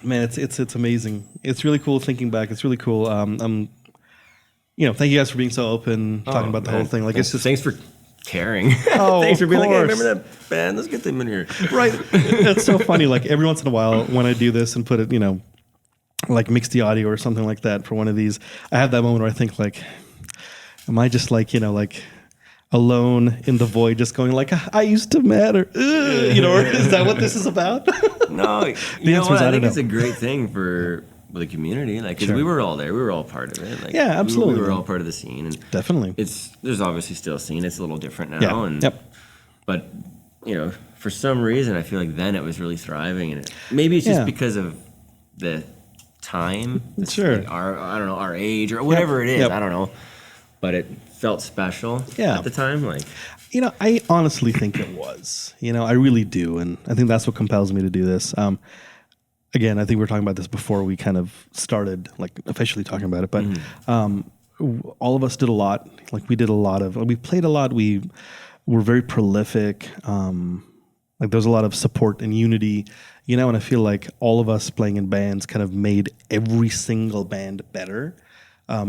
Man, it's amazing. It's really cool thinking back. It's really cool. Thank you guys for being so open, talking about the whole thing. Like, it's just thanks for caring. Oh, thanks for being like, hey, course. remember that band? Let's get them in here. Right. It's so funny. Like every once in a while, when I do this and put it, like mix the audio or something like that for one of these, I have that moment where I think like, am I just like, like alone in the void, just going like, I used to matter, or is that what this is about? No, the answer is I I don't think know. it's a great thing for the community, like, because we were all there, we were all part of it. Like, yeah, absolutely. We were all part of the scene, and definitely. There's obviously still a scene. It's a little different now, but for some reason, I feel like then it was really thriving, and maybe it's just because of the time, sure. like our age or whatever it is. I don't know, but it felt special at the time, like. I honestly think it was. I really do, and I think that's what compels me to do this. Again, I think we were talking about this before we kind of started, like, officially talking about it. But all of us did a lot. Like, we played a lot. We were very prolific. Like, there was a lot of support and unity. And I feel like all of us playing in bands kind of made every single band better.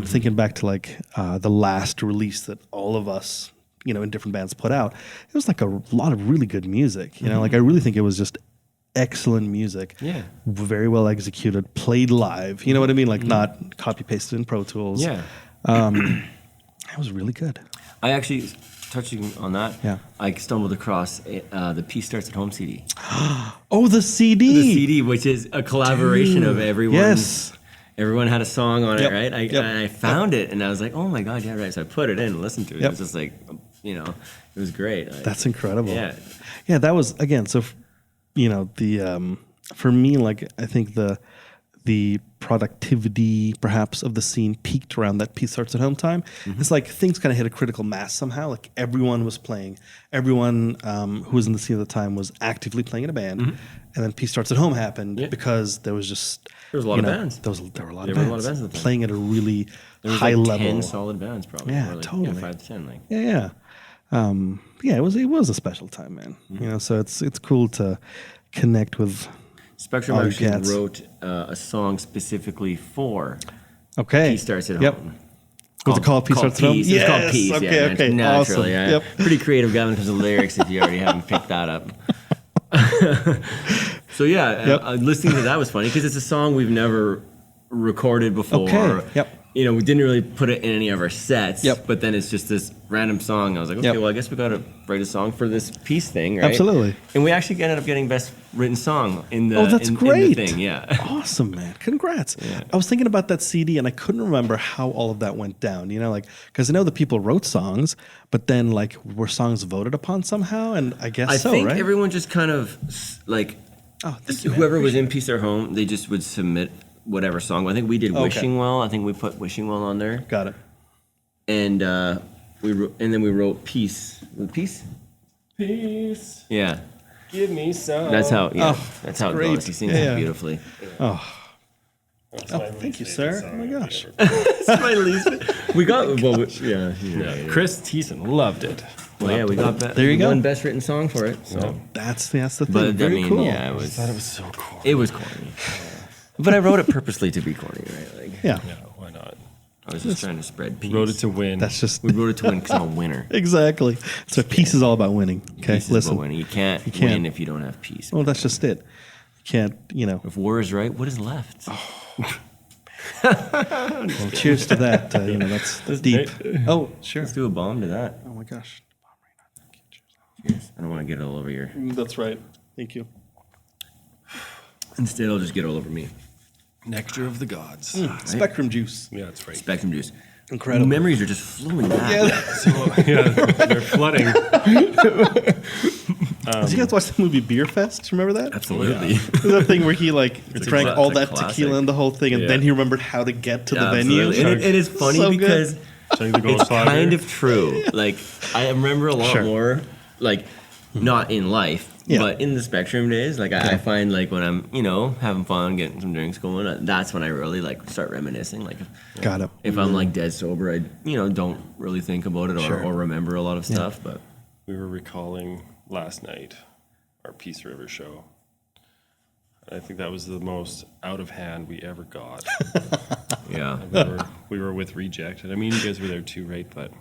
Thinking back to like the last release that all of us, in different bands put out, it was like a lot of really good music. Like I really think it was just excellent music. Yeah. Very well executed, played live. You know what I mean? Like not copy pasted in Pro Tools. Yeah. It was really good. I actually, touching on that, I stumbled across the Peace Starts at Home CD. Oh, the CD. The CD, which is a collaboration of everyone. Yes. Everyone had a song on it, right? I found it, and I was like, oh my God, yeah, right. So I put it in and listened to it. It was just like, it was great. That's incredible. Yeah. Yeah, that was, again, so, for me, like, I think the productivity, perhaps, of the scene peaked around that Peace Starts at Home time. It's like things kind of hit a critical mass somehow. Like, everyone was playing. Everyone who was in the scene at the time was actively playing in a band. And then Peace Starts at Home happened because there was just... There was a lot of bands. There were a lot of bands playing at a really high like level. 10 solid bands, probably. Yeah, like, totally. 5 to 10. Like. Yeah. It was a special time, man. So it's cool to connect with. Spectrum actually wrote a song specifically for Peace Starts at Home. Was it called Peace Starts at Home? Yes. It's called Peace. Okay. Naturally, awesome. yeah. Pretty creative guy when it comes to lyrics. If you already haven't picked that up. So listening to that was funny because it's a song we've never recorded before. Okay. Yep. We didn't really put it in any of our sets. Yep. But then it's just this random song. I was like, okay, well, I guess we got to write a song for this Peace thing, right? Absolutely. And we actually ended up getting best written song in the that's in great. the thing. Yeah. Awesome, man. Congrats. Yeah. I was thinking about that CD and I couldn't remember how all of that went down. Because I know the people wrote songs, but then like were songs voted upon somehow? And I guess I think right? everyone just kind of like whoever was in Peace or Home, they just would submit whatever song. I think we did Wishing Well. I think we put Wishing Well on there. Got it. And then we wrote Peace. Peace? Peace. Yeah. Give me some. That's how. Yeah. Oh, that's how it great. goes. He sings it beautifully. Thank you, sir. Oh my gosh. That's my least. We got yeah. Chris Thiessen loved it. Well, yeah, we got there you go. One best written song for it. So that's the thing. But Very cool. yeah, I thought it was so cool. It was corny. But I wrote it purposely to be corny, right? Like, yeah. Why not? I was just trying to spread peace. Wrote it to win. That's just we wrote it to win because I'm a winner. Exactly. So peace is all about winning. Okay, Peace is listen. about winning. You can't win if you don't have peace. Well, that's just it. You can't. If war is right, what is left? Well, cheers to that. That's deep. Oh, sure. Let's do a bomb to that. Oh my gosh. Cheers. I don't want to get it all over here. That's right. Thank you. Instead, I'll just get it all over me. Nectar of the gods. Right? Spectrum juice. Yeah, that's right. Spectrum juice. Incredible. Memories are just flowing back. They're flooding. Did you guys watch the movie Beer Fest? Remember that? Absolutely. Yeah. That thing where he drank all that classic. tequila and the whole thing, and then he remembered how to get to the venue. And it is funny So because good. it's kind of true. Like, I remember a lot more, like, not in life, but in the Spectrum days. Like, I find, like, when I'm, having fun, getting some drinks going, that's when I really, like, start reminiscing. Like, Got it. If I'm, like, dead sober, I, don't really think about it or remember a lot of stuff. But we were recalling last night our Peace River show. I think that was the most out of hand we ever got. Yeah. We were with Reject. And I mean, you guys were there too, right? But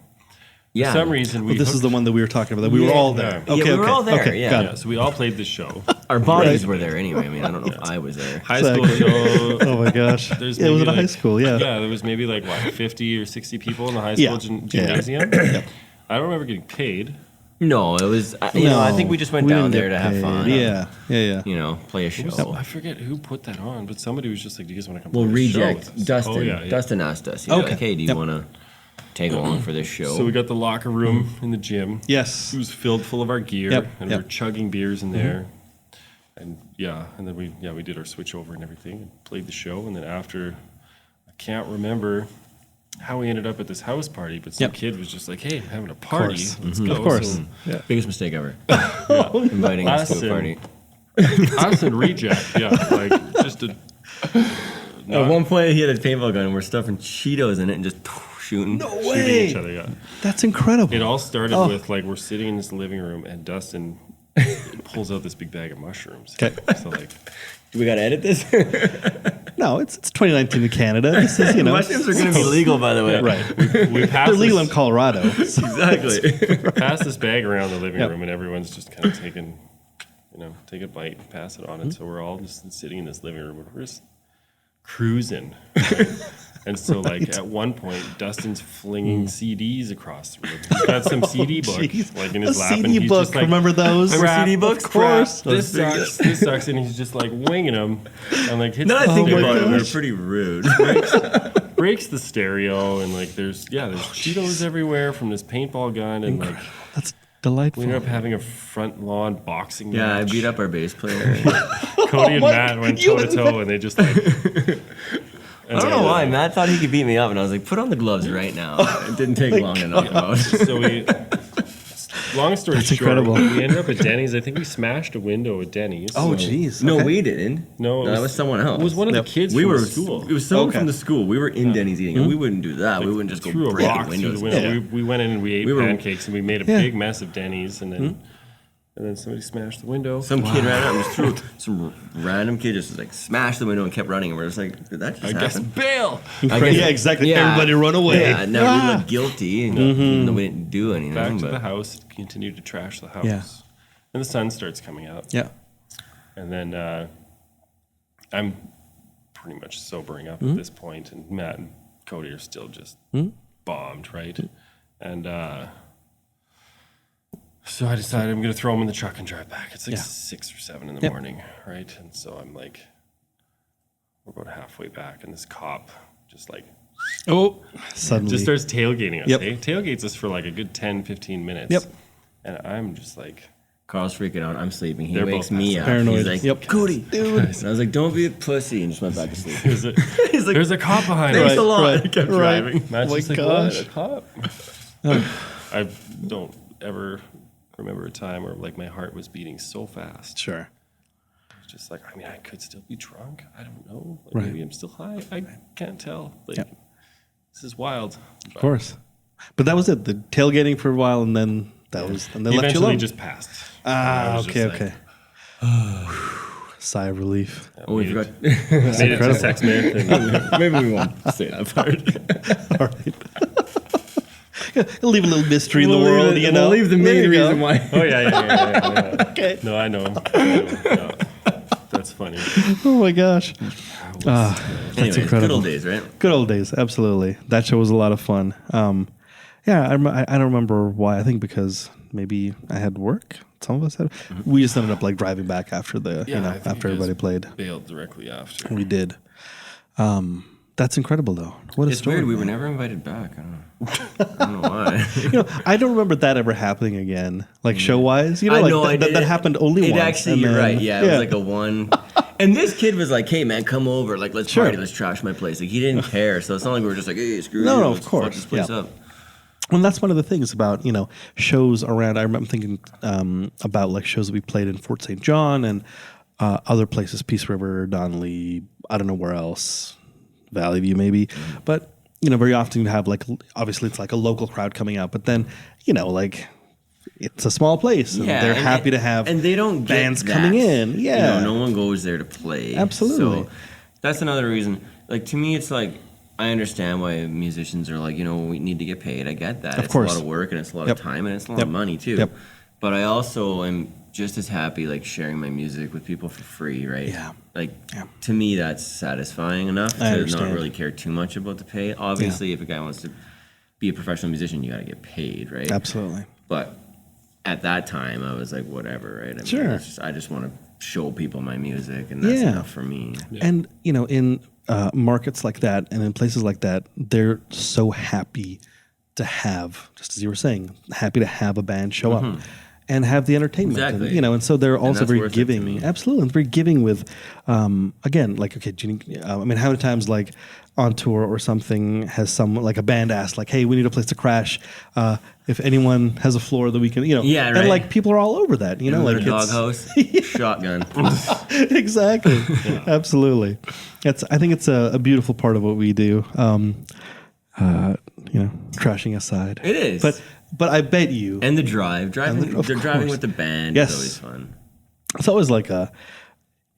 Yeah. for some reason, we This is the one that we were talking about. That we were all there. Yeah. Yeah, we were all there, Okay, yeah. got Yeah, it. so we all played the show. Our bodies were there anyway. I mean, I don't know if I was there. High school Exactly. show. Oh my gosh. There's Yeah, it was maybe at a high like- school. Yeah. Yeah, there was maybe like, what, 50 or 60 people in the high school Yeah. gymnasium. I don't remember getting paid. No, it was, you know, I think we just went down didn't there get to have paid. fun. Yeah. You know, play a show. I forget who put that on, but somebody was just like, do you guys want to come Well, play a show with Reject, us? Dustin. Oh, yeah. Dustin asked us, you know, Okay. like, hey, do you Yep. want to tag along for this show? So we got the locker room in the gym. Yes. It was filled full of our gear, Yep, and yep. we were chugging beers in there. And and then we did our switch over and everything, and played the show. And then after, I can't remember how we ended up at this house party, but some Yep. kid was just like, "Hey, I'm having a party. course. Let's go." Of course. So, Yeah. Biggest mistake ever. Inviting us to Awesome. a party. us and Reject, yeah, like just a. At one point, he had a paintball gun, and we're stuffing Cheetos in it and just shooting. No shooting way. each other, yeah. That's incredible. It all started Oh. with like we're sitting in this living room and Dustin pulls out this big bag of mushrooms. Okay. So like, Do we got to edit this? No, it's 2019 in Canada. This is, you know. Mushrooms are going to be legal, by the way. Right. we passed They're legal in this, Colorado. So- Exactly. pass this bag around the living Yep. room and everyone's just kind of taking, take a bite and pass it on. And so we're all just sitting in this living room and we're just cruising. And so like at one point, Dustin's flinging CDs across the room. He's got some CD book Jeez. like in A his lap. and CD he's book. just like, Remember those? Remember CD books? Of course. This sucks. This sucks. And he's just like winging them. And like hits Now that I the think my about it, stereo, they're gosh. pretty rude. breaks the stereo and like there's Cheetos everywhere from this paintball gun and like That's we delightful. ended up having a front lawn boxing Yeah, I match. beat up our bass player. Cody and my Matt went You toe to toe and they just like I don't know why. Matt thought he could beat me up, and I was like, put on the gloves right now. It didn't take long to knock him out. So long story That's short, incredible. we ended up at Denny's. I think we smashed a window at Denny's. Oh, jeez. No, Okay. we didn't. No, that was someone else. It was one of Yep. the kids we from were the school. It was someone Okay. from the school. We were in Denny's eating, and we wouldn't do that. We wouldn't just go threw a break rock the through windows. the window. Yeah. We went in and we ate We were- pancakes and we made a Yeah. big mess of Denny's and then somebody smashed the window. Some kid ran out and just threw some random kid just like smashed the window and kept running, and we're just like, did that just I guess happen? bail. I guess- Yeah, exactly. yeah. Everybody run away. Yeah, now we look guilty, and even though we didn't do anything. Back to but the house, continued to trash the house. Yeah. And the sun starts coming out. Yeah. And then I'm pretty much sobering up at this point, and Matt and Cody are still just bombed, right? And so I decided I'm going to throw them in the truck and drive back. It's like Yeah. 6 or 7 in the Yep. morning, right? And so I'm like, we're about halfway back, and this cop just like Oh, suddenly. just starts tailgating us. Yep. Eh? Tailgates us for like a good 10, 15 minutes. Yep. And I'm just like, Carl's freaking out. I'm sleeping. He They're wakes both me up. paranoid. He's like, Yep. Cody, Dude. And I was like, don't be a pussy, and just went back to sleep. there's a, He's like, there's a cop behind thanks us. a lot. right, I kept right. driving. Matt's Oh my just like, gosh. what, a cop? I don't ever remember a time where like my heart was beating so fast. Sure. It's just like, I mean, I could still be drunk. I don't know. Like, Right. Maybe I'm still high. I can't tell. Like, Yep. this is wild. Of course. But that was it. The tailgating for a while, and then that was, and they He left you eventually alone. just passed. Ah, I was okay, just like, okay. Sigh of relief. Oh, we made forgot. it, made it to incredible. sex myth. And, Maybe we won't say that part. All right. It'll leave a little mystery in the world, you know. We'll leave the There main you go. reason why. oh, yeah. Okay. No, I know. Yeah. That's funny. Oh my gosh. That's Anyways, incredible. good old days, right? Good old days, absolutely. That show was a lot of fun. Yeah, I don't remember why. I think because maybe I had work. Some of us had. We just ended up like driving back after the I think after you everybody guys played. Bailed directly after. We did. That's incredible though. What a It's story. weird. We were man. never invited back. I don't know why. You know, I don't remember that ever happening again. Like show wise, you know, I like know, I that did. happened only It once. actually, and you're then- right. Yeah, it was like a one. And this kid was like, "Hey, man, come over. Like, let's Sure. party. Let's trash my place." Like, he didn't care. So it's not like we were just like, "Hey, screw No, you. no, of let's course, fuck this place yeah. up." And that's one of the things about, you know, shows around. I remember thinking about like shows that we played in Fort St. John and other places, Peace River, Donnelly, I don't know where else, Valley View maybe. But, you know, very often you have like, obviously it's like a local crowd coming out. But then, you know, like it's a small place, and they're happy to have and they don't get bands coming in. Yeah, no one goes there to play. Absolutely. So that's another reason. Like to me, it's like I understand why musicians are like, we need to get paid. I get that. It's course. a lot of work and it's a lot of time and it's a lot of money too. Yep. But I also am just as happy like sharing my music with people for free, right? Yeah. Like to me, that's satisfying enough to not really care too much about the pay. Obviously, if a guy wants to be a professional musician, you got to get paid, right? Absolutely. But at that time, I was like, whatever, right? I just want to show people my music, and that's enough for me. Yeah. And in markets like that and in places like that, they're so happy to have, just as you were saying, happy to have a band show up and have the entertainment. Exactly. And so they're also very giving. Absolutely. And very giving with, again, like, okay, how many times, like, on tour or something has someone, like a band asked, like, hey, we need a place to crash. If anyone has a floor that we can, and like people are all over that, like doghouse, shotgun. Exactly. Absolutely. I think it's a beautiful part of what we do. Crashing aside. It is. But I bet you. And the driving with the band is always fun. It's always like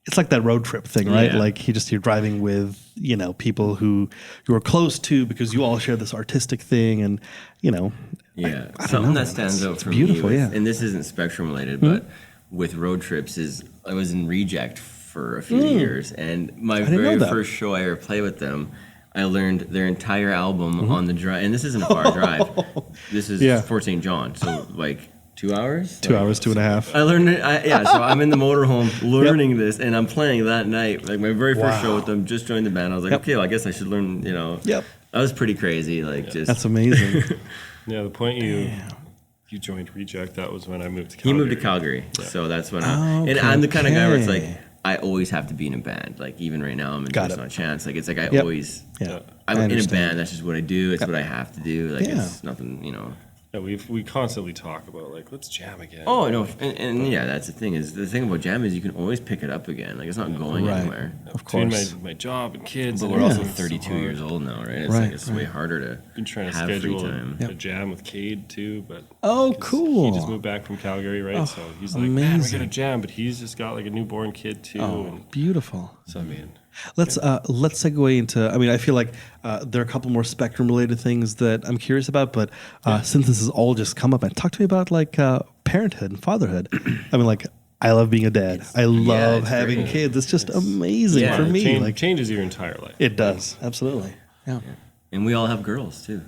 it's like that road trip thing, right? Yeah. Like you're driving with, people who you are close to because you all share this artistic thing and, I something that stands out for beautiful, me, and this isn't Spectrum related, but with road trips is I was in Reject for a few years, and my very first show I ever played with them, I learned their entire album on the drive, and this isn't a far drive. This is Fort St. John, so like 2 hours? 2 hours, 2.5. I learned it, so I'm in the motorhome learning this, and I'm playing that night, like my very first show with them, just joined the band. I was like, okay, well, I guess I should learn, That was pretty crazy, That's amazing. Yeah, the point you joined Reject, that was when I moved to Calgary. He moved to Calgary, so that's when and I'm the kind of guy where it's like, I always have to be in a band. Like even right now, I'm in Just Not Chance. Like it's like I always, I'm in a band. That's just what I do. It's what I have to do. Like it's nothing, Yeah, we constantly talk about like let's jam again. Oh no, and that's the thing is the thing about jam is you can always pick it up again. Like it's not going anywhere. Of course. Between my job and kids, but we're also 32 years old now, right? It's like it's way harder to been trying to have schedule free time. a jam with Cade too, but cool. He just moved back from Calgary, right? So he's like, man, we're gonna jam, but he's just got like a newborn kid too. And beautiful. So let's segue into. I feel like there are a couple more Spectrum related things that I'm curious about, but since this has all just come up, and talk to me about like parenthood and fatherhood. I love being a dad. I love having kids. It's just amazing for me. It changes your entire life. It does. Absolutely. Yeah. And we all have girls too.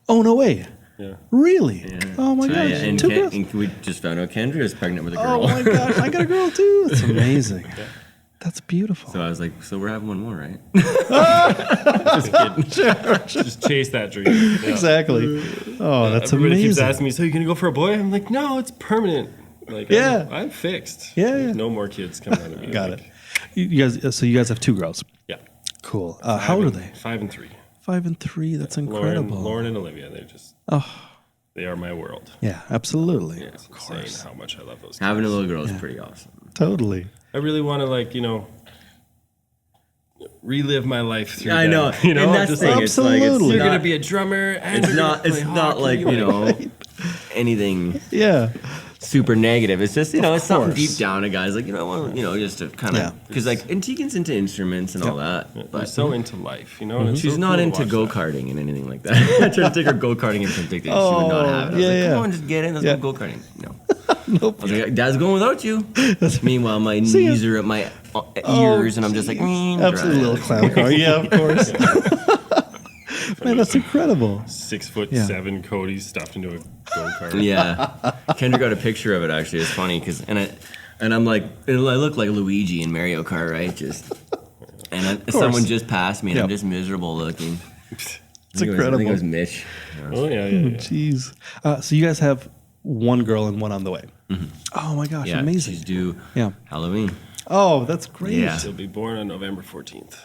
Oh, no way. Yeah. Really? Yeah. Oh my gosh. And Two girls? And we just found out Kendra is pregnant with a girl. Oh my gosh. I got a girl too. That's amazing. That's beautiful. So I was like, so we're having one more, right? Just kidding. Sure. Just chase that dream. Yeah. Exactly. Oh, that's Everybody amazing. keeps asking me, so you gonna go for a boy? I'm like, no, it's permanent. Like, I'm fixed. Yeah. No more kids coming out of me. Got it. You guys have two girls. Yeah. Cool. How old are they? 5 and 3. 5 and 3. That's incredible. Lauren and Olivia. They're just. They are my world. Yeah, absolutely. Yeah, it's insane how much I love those kids. Having a little girl is pretty awesome. Totally. I really want to relive my life through. I know. And that's just the thing. absolutely. It's you're gonna be a drummer. And it's not like anything. Yeah. Super negative. It's just it's something deep down. A guy's like I want just to kind of because and Tegan's into instruments and all that. But so into life, She's not into go karting and anything like that. I tried to take her go karting in Penticton. She would not have it. I was like, come on, just get in. Let's go karting. No. Nope. I was like, Dad's going without you. Meanwhile, my knees are at my ears, and I'm just like, absolutely little clown car. Yeah, of course. Man, that's incredible. 6'7" Cody stuffed into a go-kart. Yeah, Kendra got a picture of it. Actually, it's funny because I'm like, I look like Luigi in Mario Kart, right? Someone just passed me, and I'm just miserable looking. It's incredible. I think it was Mitch. Oh yeah. Jeez. So you guys have one girl and one on the way. Mm-hmm. Oh my gosh, amazing. She's due Halloween. Oh, that's great. Yeah. She'll be born on November 14th.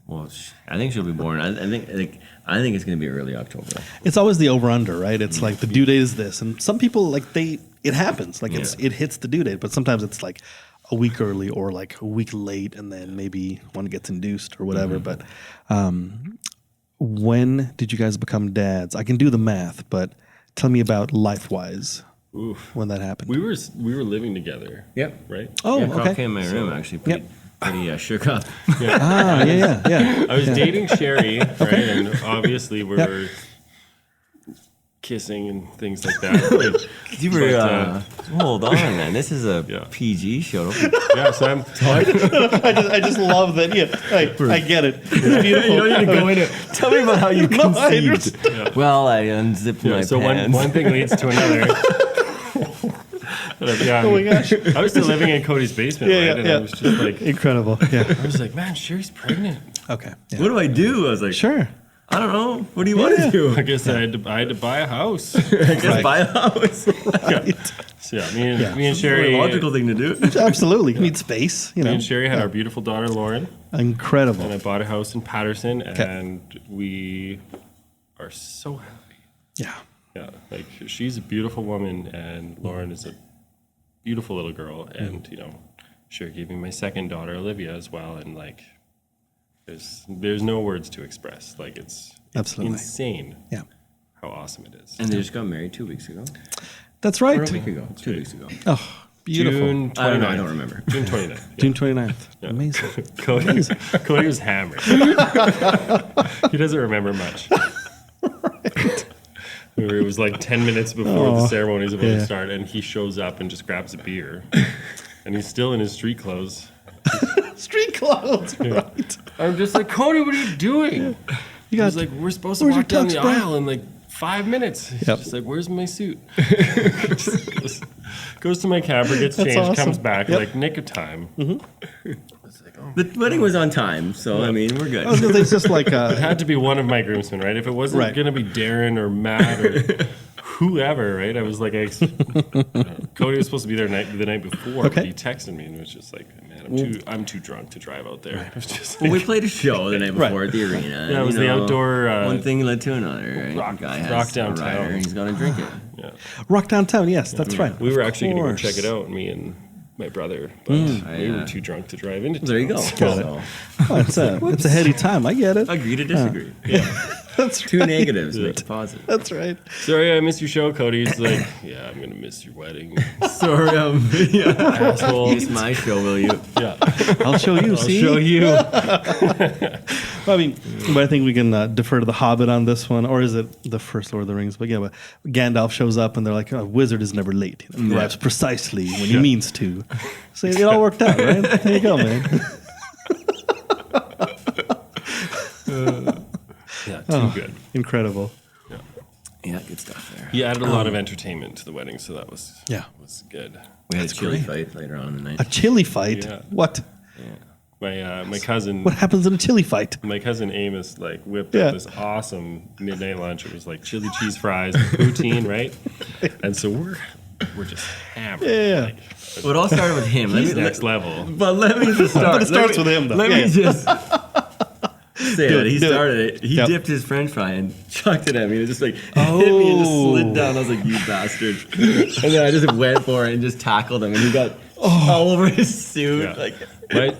Well, I think she'll be born. I think it's going to be early October. It's always the over/under, right? It's like the due date is this, and some people it happens, like it hits the due date, but sometimes it's like a week early or like a week late, and then maybe one gets induced or whatever. But when did you guys become dads? I can do the math, but tell me about life-wise. Oof. when that happened? We were living together. Yep. Right. Oh, Yeah, Carl okay. came in my room actually. Pretty shook up. Yeah. I was dating Sherry, right? And obviously we were kissing and things like that. You were, hold on, man. This is a Yeah. PG show. Yeah, so I'm. I just love that. Yeah, I get it. It's beautiful. You don't need to go into. Tell me about how you No, I conceived. understand. Well, I unzipped my So pants. one thing leads to another. Oh my gosh. I was still living in Cody's basement, Yeah, right? And I was just like, Incredible. Yeah. I was like, man, Sherry's pregnant. Okay. Yeah. What do I do? I was like, Sure. I don't know. What do you want to do? I guess I had to buy a house. I guess buy a house. So yeah, me and Sherry, Very logical thing to do. Absolutely. You need space. You me know. and Sherry had our beautiful daughter Lauren, Incredible. and I bought a house in Patterson, and we are so happy. Yeah. Yeah, like she's a beautiful woman, and Lauren is a beautiful little girl, and Sherry gave me my second daughter Olivia as well, and like there's no words to express. Like it's Absolutely. insane. Yeah. How awesome it is. And they just got married 2 weeks ago. That's Or right. a week ago. 2 weeks ago. Oh, beautiful. June 29th. I don't know. I don't remember. June 29th. June 29th. Amazing. Cody was hammered. He doesn't remember much. It was like 10 minutes before the ceremony is about to start, and he shows up and just grabs a beer. And he's still in his street clothes. Street clothes. Right. I'm just like, Cody, what are you doing? You got, He's like, we're supposed to where's walk your down tux, the bro? aisle in like 5 minutes. He's Yep. just like, where's my suit? goes to my camper, gets That's changed, awesome. comes back, Yep. like nick of time. The wedding was on time, so I mean, we're good. I was gonna say it's just like It had to be one of my groomsmen, right? If it wasn't Right. going to be Darren or Matt or whoever, right? I was like, Cody was supposed to be there the night before, but Okay. he texted me and was just like, man, I'm too drunk to drive out there. It was just Well, we played a show the night before Right. at the arena. Yeah, it was the outdoor, one thing led to another. Right? rock- Guy has rock a downtown. rider, and he's gonna drink it. yeah. Rock Downtown. Yes, that's right. We were Of actually going to go course. check it out, me and my brother, but we were too drunk to drive into town. There you go. Got it. So, Oh, it's a heady time. I get it. agree to disagree. That's Two right. negatives make a positive. That's right. Sorry, I missed your show, Cody. He's like, yeah, I'm going to miss your wedding. Sorry, Asshole. Miss my show, will you? Yeah. I'll show you. I'll see? show you. I mean, but I think we can defer to the Hobbit on this one, or is it the first Lord of the Rings? But yeah, but Gandalf shows up and they're like, "Oh, wizard is never late. He arrives precisely when he means to." So it all worked out, right? There you go, man. Yeah, too good. Incredible. Yeah, good stuff there. He added a lot of entertainment to the wedding, so that was good. We had a chili fight later on in the night. A chili fight? Yeah. What? My cousin. What happens in a chili fight? My cousin Amos like whipped Yeah. up this awesome midnight lunch. It was like chili cheese fries, and poutine, right? And so we're just hammered. Yeah. Like, Well, it all started with him. he's next level. But let me just start. But it starts with him, though. Let Yeah. me just say Do that it, he do it. started it. He Yep. dipped his French fry and chucked it at me. It just like hit me and just slid down. I was like, "You bastard!" And then I just went for it and just tackled him, and he got all over his suit. Yeah. Like My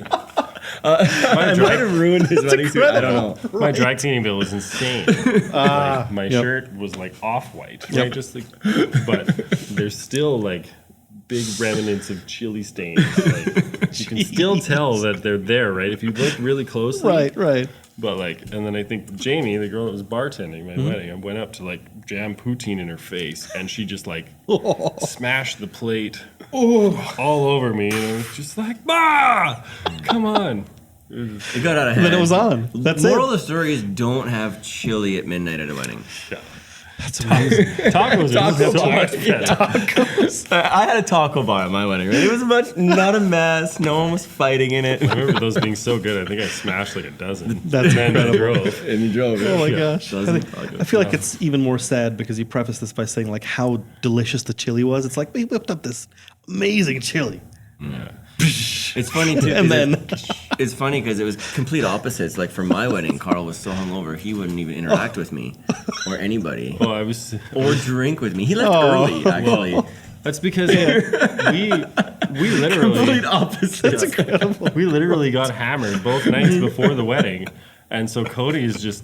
I might have ruined his wedding suit. I don't know. My dry cleaning bill was insane. Like, my shirt was like off-white, right? Yep. Just like, but there's still like big remnants of chili stains. Like, you can still tell that they're there, right? If you look really closely. Right. But like, and then I think Jamie, the girl that was bartending my wedding, I went up to like jam poutine in her face, and she just like smashed the plate all over me, and I was just like, "Bah, come on!" It got out of hand. Then it was on. That's Moral it. of the story is don't have chili at midnight at a wedding. Yeah. That's amazing. Tacos are so much better. I had a taco bar at my wedding, right? It was not a mess. No one was fighting in it. I remember those being so good. I think I smashed like a dozen. That's And I drove. And you drove. Oh my Yeah. gosh. I feel like it's even more sad because you preface this by saying like how delicious the chili was. It's like we whipped up this amazing chili. Yeah. It's funny too. And 'cause then it's funny because it was complete opposites. Like for my wedding, Carl was so hungover he wouldn't even interact with me or anybody Oh, I was. or drink with me. He left early actually. That's because we literally Complete opposites. we literally got hammered both nights before the wedding, and so Cody is just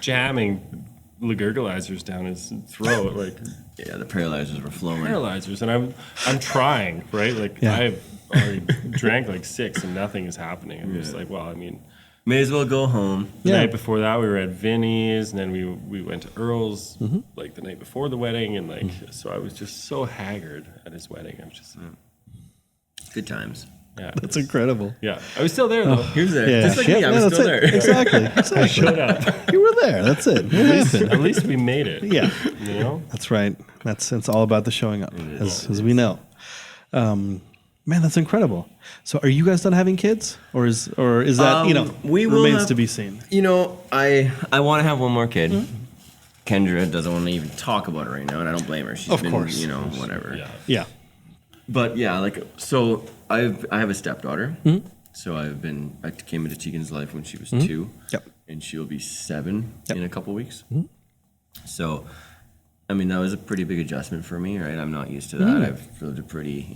jamming gurglizers down his throat, like Yeah, the paralyzers were flowing. paralyzers, and I'm trying, right? Like I've already drank like 6 and nothing is happening. I'm just like, well, I mean, May as well go home. the night before that we were at Vinny's, and then we went to Earl's like the night before the wedding, and like so I was just so haggard at his wedding. I was just Good times. That's incredible. Yeah, I was still there though. He was there. Yeah. Just like me, I was that's still it. there. Exactly. I showed up. You were there. That's it. What happened? At least we made it. Yeah. You know? That's right. It's all about the showing up, as we know. Man, that's incredible. So, are you guys done having kids, or is that we will remains have- to be seen? You know, I want to have one more kid. Kendra doesn't want to even talk about it right now, and I don't blame her. She's Of been, course. whatever. Yeah. Yeah. But yeah, like so, I have a stepdaughter. So I came into Tegan's life when she was 2. Yep. And she'll be 7 in a couple weeks. So, I mean, that was a pretty big adjustment for me, right? I'm not used to that. I've lived a pretty,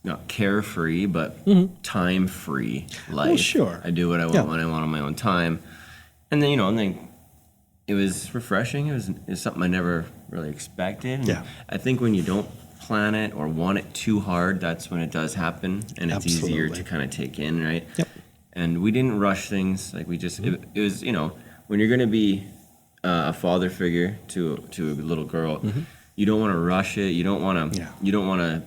not carefree, but time-free life. Well, sure. I do what I want when I want on my own time. And then, and then it was refreshing. It was something I never really expected. And Yeah. I think when you don't plan it or want it too hard, that's when it does happen, and it's easier to kind of take in, right? Yep. And we didn't rush things. Like we just, it was, when you're going to be a father figure to a little girl, you don't want to rush it. You don't want to,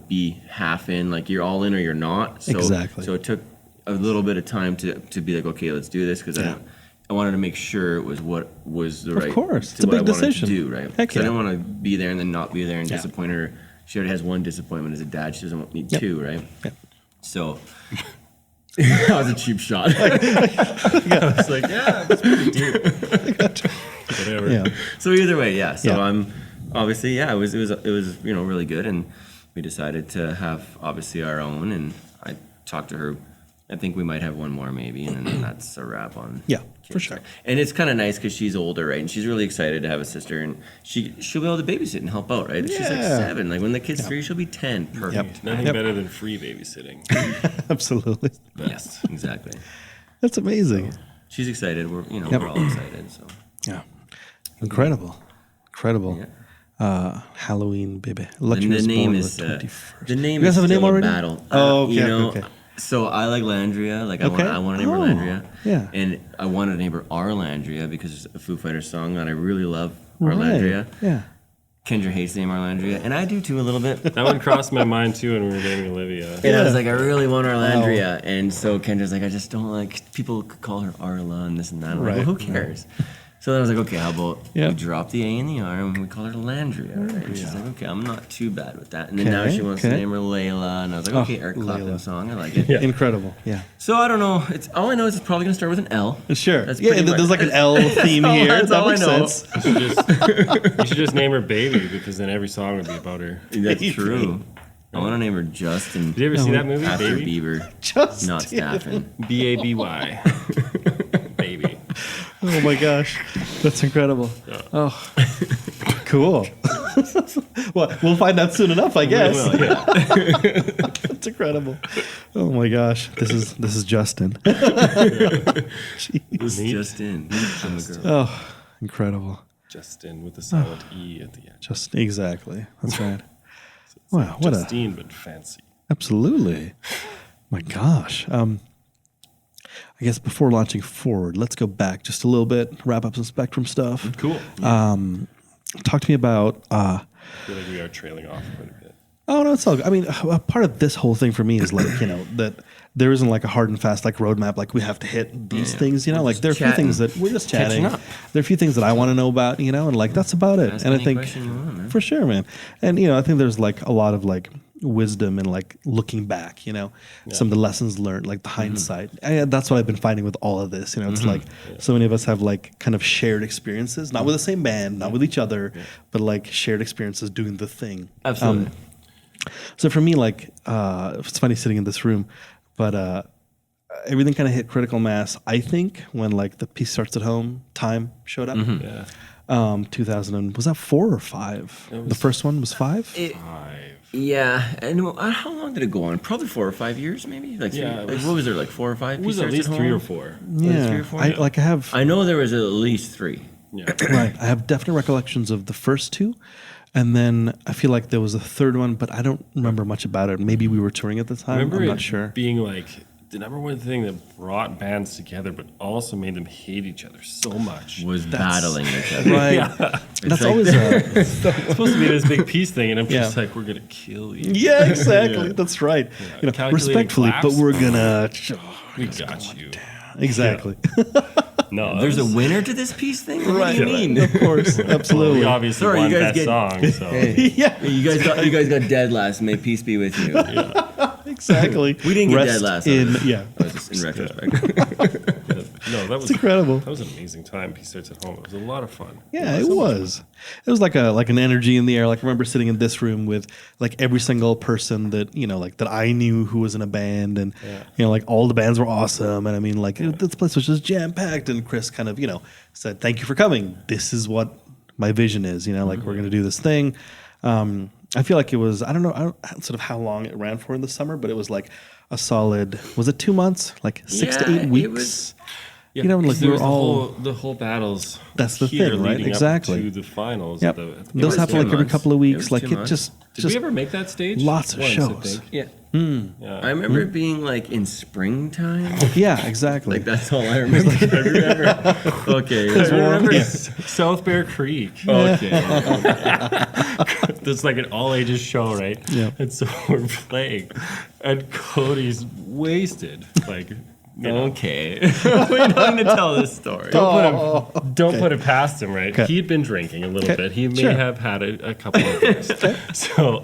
be half in, like you're all in or you're not. So, Exactly. So it took a little bit of time to be like, okay, let's do this, because I wanted to make sure it was what was the right. Of course, to it's a what big I wanted decision. to do, right? Heck 'Cause I yeah. didn't want to be there and then not be there and disappoint her. She already has one disappointment as a dad. She doesn't need 2, right? Yep. So that was a cheap shot. I was like, yeah, that's pretty deep. Whatever. Yeah. So either way, yeah. So Yeah. I'm obviously, it was really good, and we decided to have obviously our own, and I talked to her. I think we might have one more maybe, and then that's a wrap on. Yeah, kids. for sure. And it's kind of nice because she's older, right? And she's really excited to have a sister, and she'll be able to babysit and help out, right? She's like Yeah. 7. Like when the kid's 3, she'll be 10. Perfect. Nothing better than free babysitting. Absolutely. Yes, exactly. That's amazing. She's excited. We're we're all excited. So Yeah. Incredible. Halloween baby. Lucky the was name born is the 21st. the name You guys is have a name still already? battle. Oh, okay, okay. So I like Landria. Like Okay. I want to name her Oh, Landria. yeah. And I wanted to name her Arlandria because it's a Foo Fighters song and I really love Right. Arlandria. Yeah. Kendra hates the name Arlandria, and I do too a little bit. That one crossed my mind too when we were dating Olivia. And I was like, I really want Arlandria. And so Kendra's like, I just don't like, people could call her Arla and this and that. I'm like, Right. well, who cares? So then I was like, okay, how about Yeah. we drop the A and the R and we call her Landria, right? And she's like, okay, I'm not too bad with that. And then now Okay, she wants to name her Layla, and I was like, okay, Eric Clapton Layla. song, I like it. Yeah. Incredible. Yeah. So I don't know. It's all I know is it's probably gonna start with an L. Sure. That's Yeah, pretty there's much- like an L theme here. that's That all I makes know. sense. You should just name her Baby, because then every song would be about her. That's true. I want to name her Justin Did you ever see that movie, after Baby? Bieber, Just not Staffen. Baby. Baby. Oh my gosh. That's incredible. Oh. Cool. Well, we'll find out soon enough, I guess. Well, yeah. That's incredible. Oh my gosh. This is Justin. Jeez. It's Justin. I'm a girl. Oh, incredible. Justin with the silent E at the end. Just exactly. That's right. Wow, what Justine, but fancy. absolutely. My gosh. I guess before launching forward, let's go back just a little bit, wrap up some Spectrum stuff. Cool. Talk to me about I feel like we are trailing off quite a bit. oh no, it's all good. I mean, a part of this whole thing for me is like, that there isn't like a hard and fast like roadmap, like we have to hit these things, We're like just there are a few things chatting. that we're just Catching chatting. up. There are a few things that I want to know about, and like that's about it. Ask and I any think question you want, man. for sure, man. And I think there's like a lot of like wisdom and like looking back, some of the lessons learned, like the hindsight. And that's what I've been finding with all of this. It's like so many of us have like kind of shared experiences, not with the same band, not with each other, but like shared experiences doing the thing. Absolutely. So for me, like, it's funny sitting in this room, but everything kind of hit critical mass, I think, when like the Peace Starts at Home time showed up. Yeah. 2000, was that 4 or 5? The first one was 5? 5. Yeah, and how long did it go on? Probably 4 or 5 years, maybe. Like, Yeah, it was- what was there, like 4 or 5? It was at least 3 or 4. Yeah. three or four? I have, I know there was at least 3. Yeah. Right. I have definite recollections of the first two. And then I feel like there was a third one, but I don't remember much about it. Maybe we were touring at the time. Remember I'm it not sure. being like the number one thing that brought bands together, but also made them hate each other so much. Was battling each other. Right. Yeah. That's like always It's supposed to be this big peace thing, and I'm just like, we're gonna kill you. Yeah, exactly. That's right. You know, Calculating respectfully, claps. but we're gonna. We got you. Exactly. No, There's a winner to this peace thing? What do you mean? Of course. Absolutely. we obviously Sorry, won you guys that get- song. So Yeah. You guys got dead last. May peace be with you. Exactly. We didn't get Rest dead last. in. Yeah. Just in retrospect. no, that was It's incredible. That was an amazing time. Peace Starts at Home. It was a lot of fun. Yeah, it was. It was like an energy in the air. Like I remember sitting in this room with like every single person that like that I knew who was in a band, and like all the bands were awesome. And I mean, like this place was just jam packed. And Chris kind of said, "Thank you for coming. This is what my vision is. Like we're gonna do this thing." I feel like it was. I don't know sort of how long it ran for in the summer, but it was like a solid. Was it 2 months? Like 6 to 8 weeks. It was, Yeah, like we were all. the whole battles. That's the here thing, right? leading up Exactly. to the finals. Yep. At the Those was happen 2 like every months. couple of It weeks. was Like 2 it months. just. Did we ever make that stage? Lots of Once, shows. I think. yeah. Yeah. I remember it being like in springtime. Yeah, exactly. Like that's all I remember. I remember. Okay. I remember Yeah. South Bear Creek. Okay. That's like an all ages show, right? Yeah. And so we're playing, and Cody's wasted. Like, Okay. We're not to tell this story. don't put it past him, right? Okay. He'd been drinking a little Okay. bit. He may Sure. have had a couple of beers. So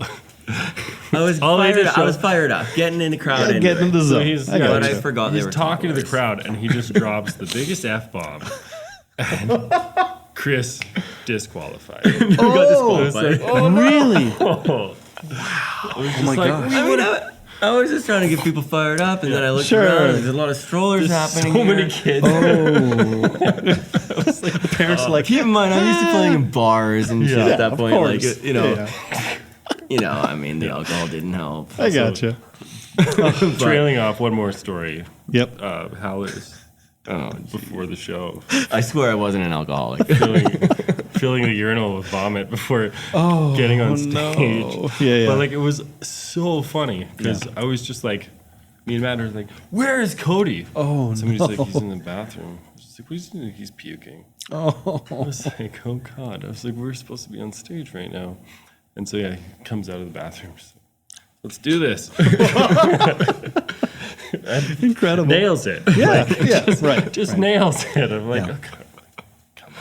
I was All I fired did up. show- I was fired up, getting in the crowd. Yeah, getting in the So zone. he's- I yeah, got But I you. forgot they he's were talking to the toddlers. crowd, and he just drops the biggest F bomb. And Chris disqualified. Oh, It's like, really? oh, Oh my gosh. I mean, I was just trying to get people fired up, and then I looked Sure. around, and there's a lot of strollers there's happening. so here. many kids. The parents are like, Keep in mind, I'm used to playing in bars and shit Yeah, at that of point. course. Like, I mean, the alcohol didn't help. I gotcha. Trailing off, one more story. Yep. Howlers Oh, before the show, I swear I wasn't an alcoholic. filling the urinal with vomit before getting on stage. no. Yeah. But like it was so funny because I was just like, me and Matt were like, "Where is Cody?" Oh, Somebody's no. like, "He's in the bathroom." I was like, "What is he doing? He's puking." Oh. I was like, "Oh God!" I was like, "We're supposed to be on stage right now," and so he comes out of the bathroom. Just like, let's do this. Incredible. Nails it. Yeah. Yeah. Right. Just right. nails it. I'm like, Yeah. oh, come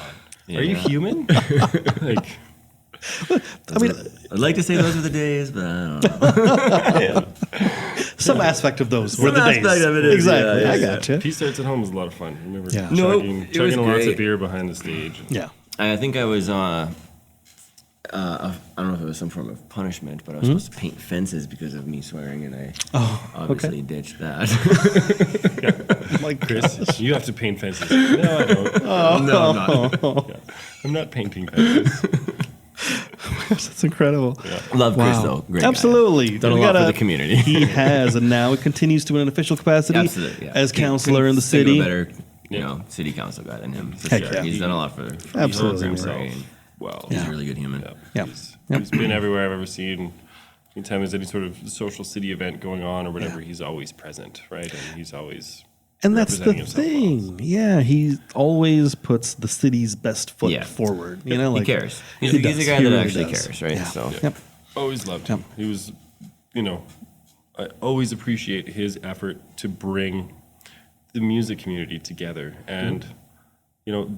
on. Are you human? Like, I mean, I'd like to say those were the days, but I don't know. some aspect of those were Some the days. aspect of it is, Exactly. yeah, I yeah. gotcha. Peace Starts at Home was a lot of fun. I remember Yeah. No, chugging, it was chugging lots great. of beer behind the stage. Yeah. I think I was I don't know if it was some form of punishment, but I was supposed to paint fences because of me swearing, and I obviously ditched that. Like Chris, you have to paint fences. No, I don't. No, I'm not. Yeah. I'm not painting fences. That's incredible. Love Chris Wow. though. Great guy. Absolutely. Done a We lot for gotta- the community. He has, and now it continues to in an official capacity Absolutely, yeah. as counselor in the Think of a city. better, city council guy than him. For Heck sure. yeah. He's done a lot for Absolutely. Grande Himself. Prairie, and Well, He's a really good human. Yeah. He's been everywhere I've ever seen. Anytime there's any sort of social city event going on or whatever, he's always present, right? And he's always And that's the representing himself thing. Yeah, he always puts the city's best foot Yeah. forward. He Like, cares. He's, he he's does. a guy He that really actually does. cares, right? Yeah. So Yep. Always loved him. He was, I always appreciate his effort to bring the music community together. And,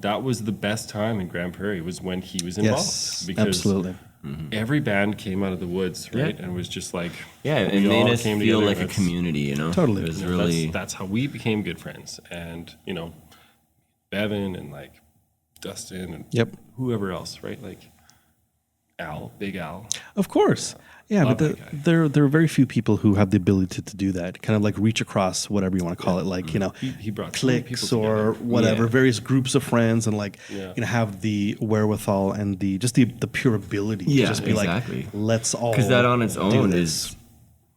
that was the best time in Grande Prairie was when he was involved. Yes, because absolutely. every band came out of the woods, right? Yeah. And was just like, yeah, it we made all us came feel together. like a That's- community. Totally. It was you know, really. that's how we became good friends. And, Bevan and like Dustin and Yep. whoever else, right? Like Big Al. Of course. Yeah, Love but that guy. there are very few people who have the ability to do that. Kind of like reach across whatever you want to call it, like He brought so many cliques people or together. whatever, Yeah. various groups of friends, and Yeah. have the wherewithal and the pure ability to Yeah, just be exactly. like, let's all Because that on its do own this. is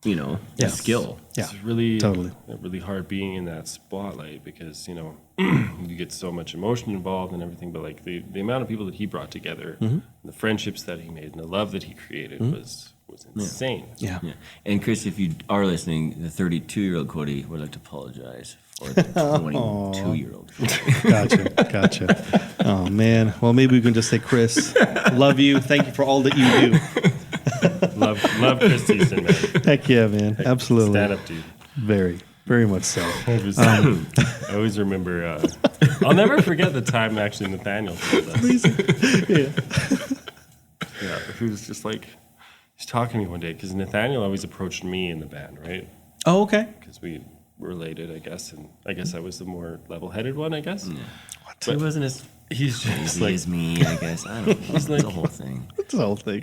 you know, Yeah. a skill. Yeah, It's really totally. really hard being in that spotlight because you know you get so much emotion involved and everything. But like the amount of people that he brought together, the friendships that he made, and the love that he created was insane. Yeah. Yeah. And Chris, if you are listening, the 32-year-old Cody would like to apologize for the 22-year-old. Gotcha. Oh man. Well, maybe we can just say, Chris, love you. Thank you for all that you do. love Chris Thiessen, man. Heck yeah, man. Absolutely. Stand up, dude. Very much so. I always remember. I'll never forget the time actually Nathaniel told us. Yeah, he was just like he's talking to me one day because Nathaniel always approached me in the band, right? Oh, okay. Because we were related, I guess, and I guess I was the more level-headed one, I guess. What? He wasn't as He's just crazy like as me, I guess. I don't know. It's like- the whole thing. That's the whole thing.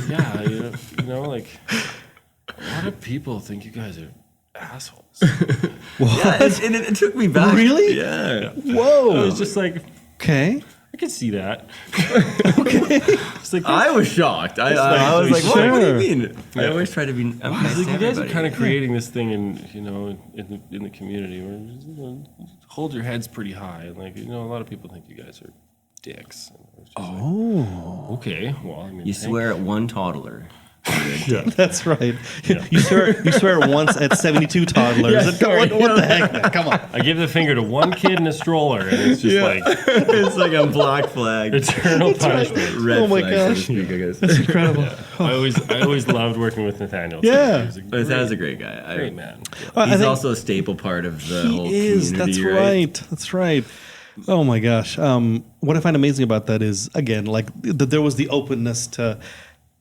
yeah, you know, like a lot of people think you guys are assholes. Yeah, and it took me back. Really? Yeah. Whoa. I was just like, Okay. I can see that. Okay. It's like I was shocked. I was like, what do Sure. you mean? I always try to be nice It's like to you guys are everybody. kind of creating this thing in the community where you know, hold your heads pretty high. And like, you know, a lot of people think you guys are dicks. And it's just like, okay, well, I mean, You hey. swear at one toddler. Yeah. That's right. You swear once at 72 toddlers. Yeah, And sorry. what the heck, man? Come on. I give the finger to one kid in a stroller, and it's just like It's like a black flag. eternal punishment. Red Oh my flag, so to gosh. speak, I guess. That's incredible. I always loved working with Nathaniel. too. Yeah. He was a But Nathaniel's a great guy. great man. I He's think also a staple part of the whole he is. community, That's right. That's right. Oh my gosh. What I find amazing about that is, again, like that there was the openness to,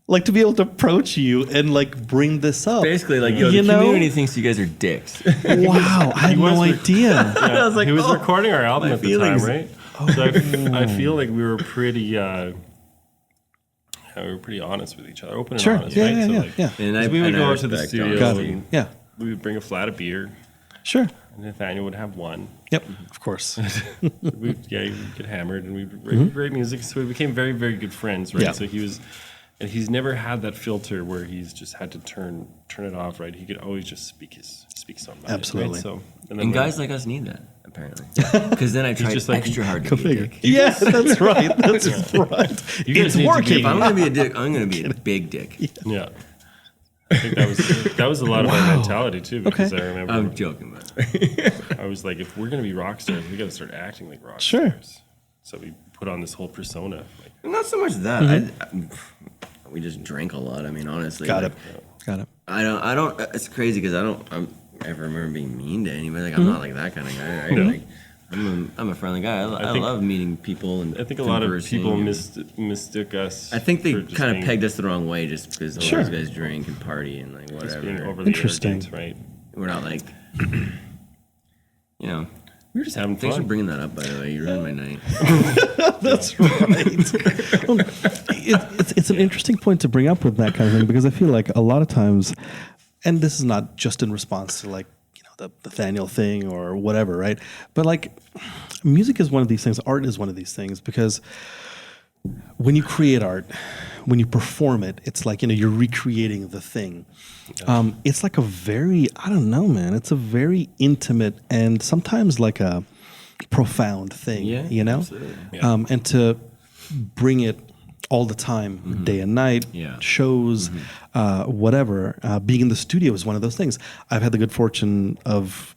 like, to be able to approach you and like bring this up. Basically, like, yo, You the know? community thinks you guys are dicks. Wow, I had no idea. I was like, he was oh, recording our album my at the time, feelings. right? So I feel like we were pretty. We were pretty honest with each other, open and Sure. honest, Yeah, right? yeah, so yeah, like, yeah. And we would and go out to the respect studio Got honesty. it. and Yeah. we would bring a flat of beer, Sure. and Nathaniel would have one. Yep. Of course. We'd get hammered, and we'd write great music. So we became very, very good friends, right? Yeah. So he's never had that filter where he's just had to turn it off, right? He could always just speak something. Absolutely. Right? So And guys like us need that, apparently. Because then I try just like, extra hard to Go be a figure. dick. Yeah, that's right. That's right. You guys It's need to be- working. If I'm going to be a dick, I'm going to be a big dick. yeah. I think that was a lot of our mentality too, because Okay. I remember I'm joking, but I was like, if we're gonna be rock stars, we got to start acting like rock Sure. stars. So we put on this whole persona. Like, not so much that. We just drank a lot. I mean, honestly. Got like, it. Got it. I don't. It's crazy because I don't ever remember being mean to anybody. Like I'm not like that kind of guy. Right? No. Like I'm a friendly guy. I think- love meeting people and I think a lot of conversing people and- mistook us. I think they for just kind of being- pegged us the wrong way just because all Sure. those guys drink and party and like just being whatever. overly Interesting. arrogant, right? We're not like, you know. We were just having Thanks for fun. bringing that up, by the way. You ruined my night. That's right. Well, it's an interesting point to bring up with that kind of thing because I feel like a lot of times, and this is not just in response to like, you know, the Nathaniel thing or whatever, right? But like music is one of these things, art is one of these things because when you create art, when you perform it, it's like, you know, you're recreating the thing. It's like a very, I don't know, man, it's a very intimate and sometimes like a profound thing, Yeah, you know? absolutely. Yeah. And to bring it all the time, day and night, Yeah. shows, whatever, being in the studio is one of those things. I've had the good fortune of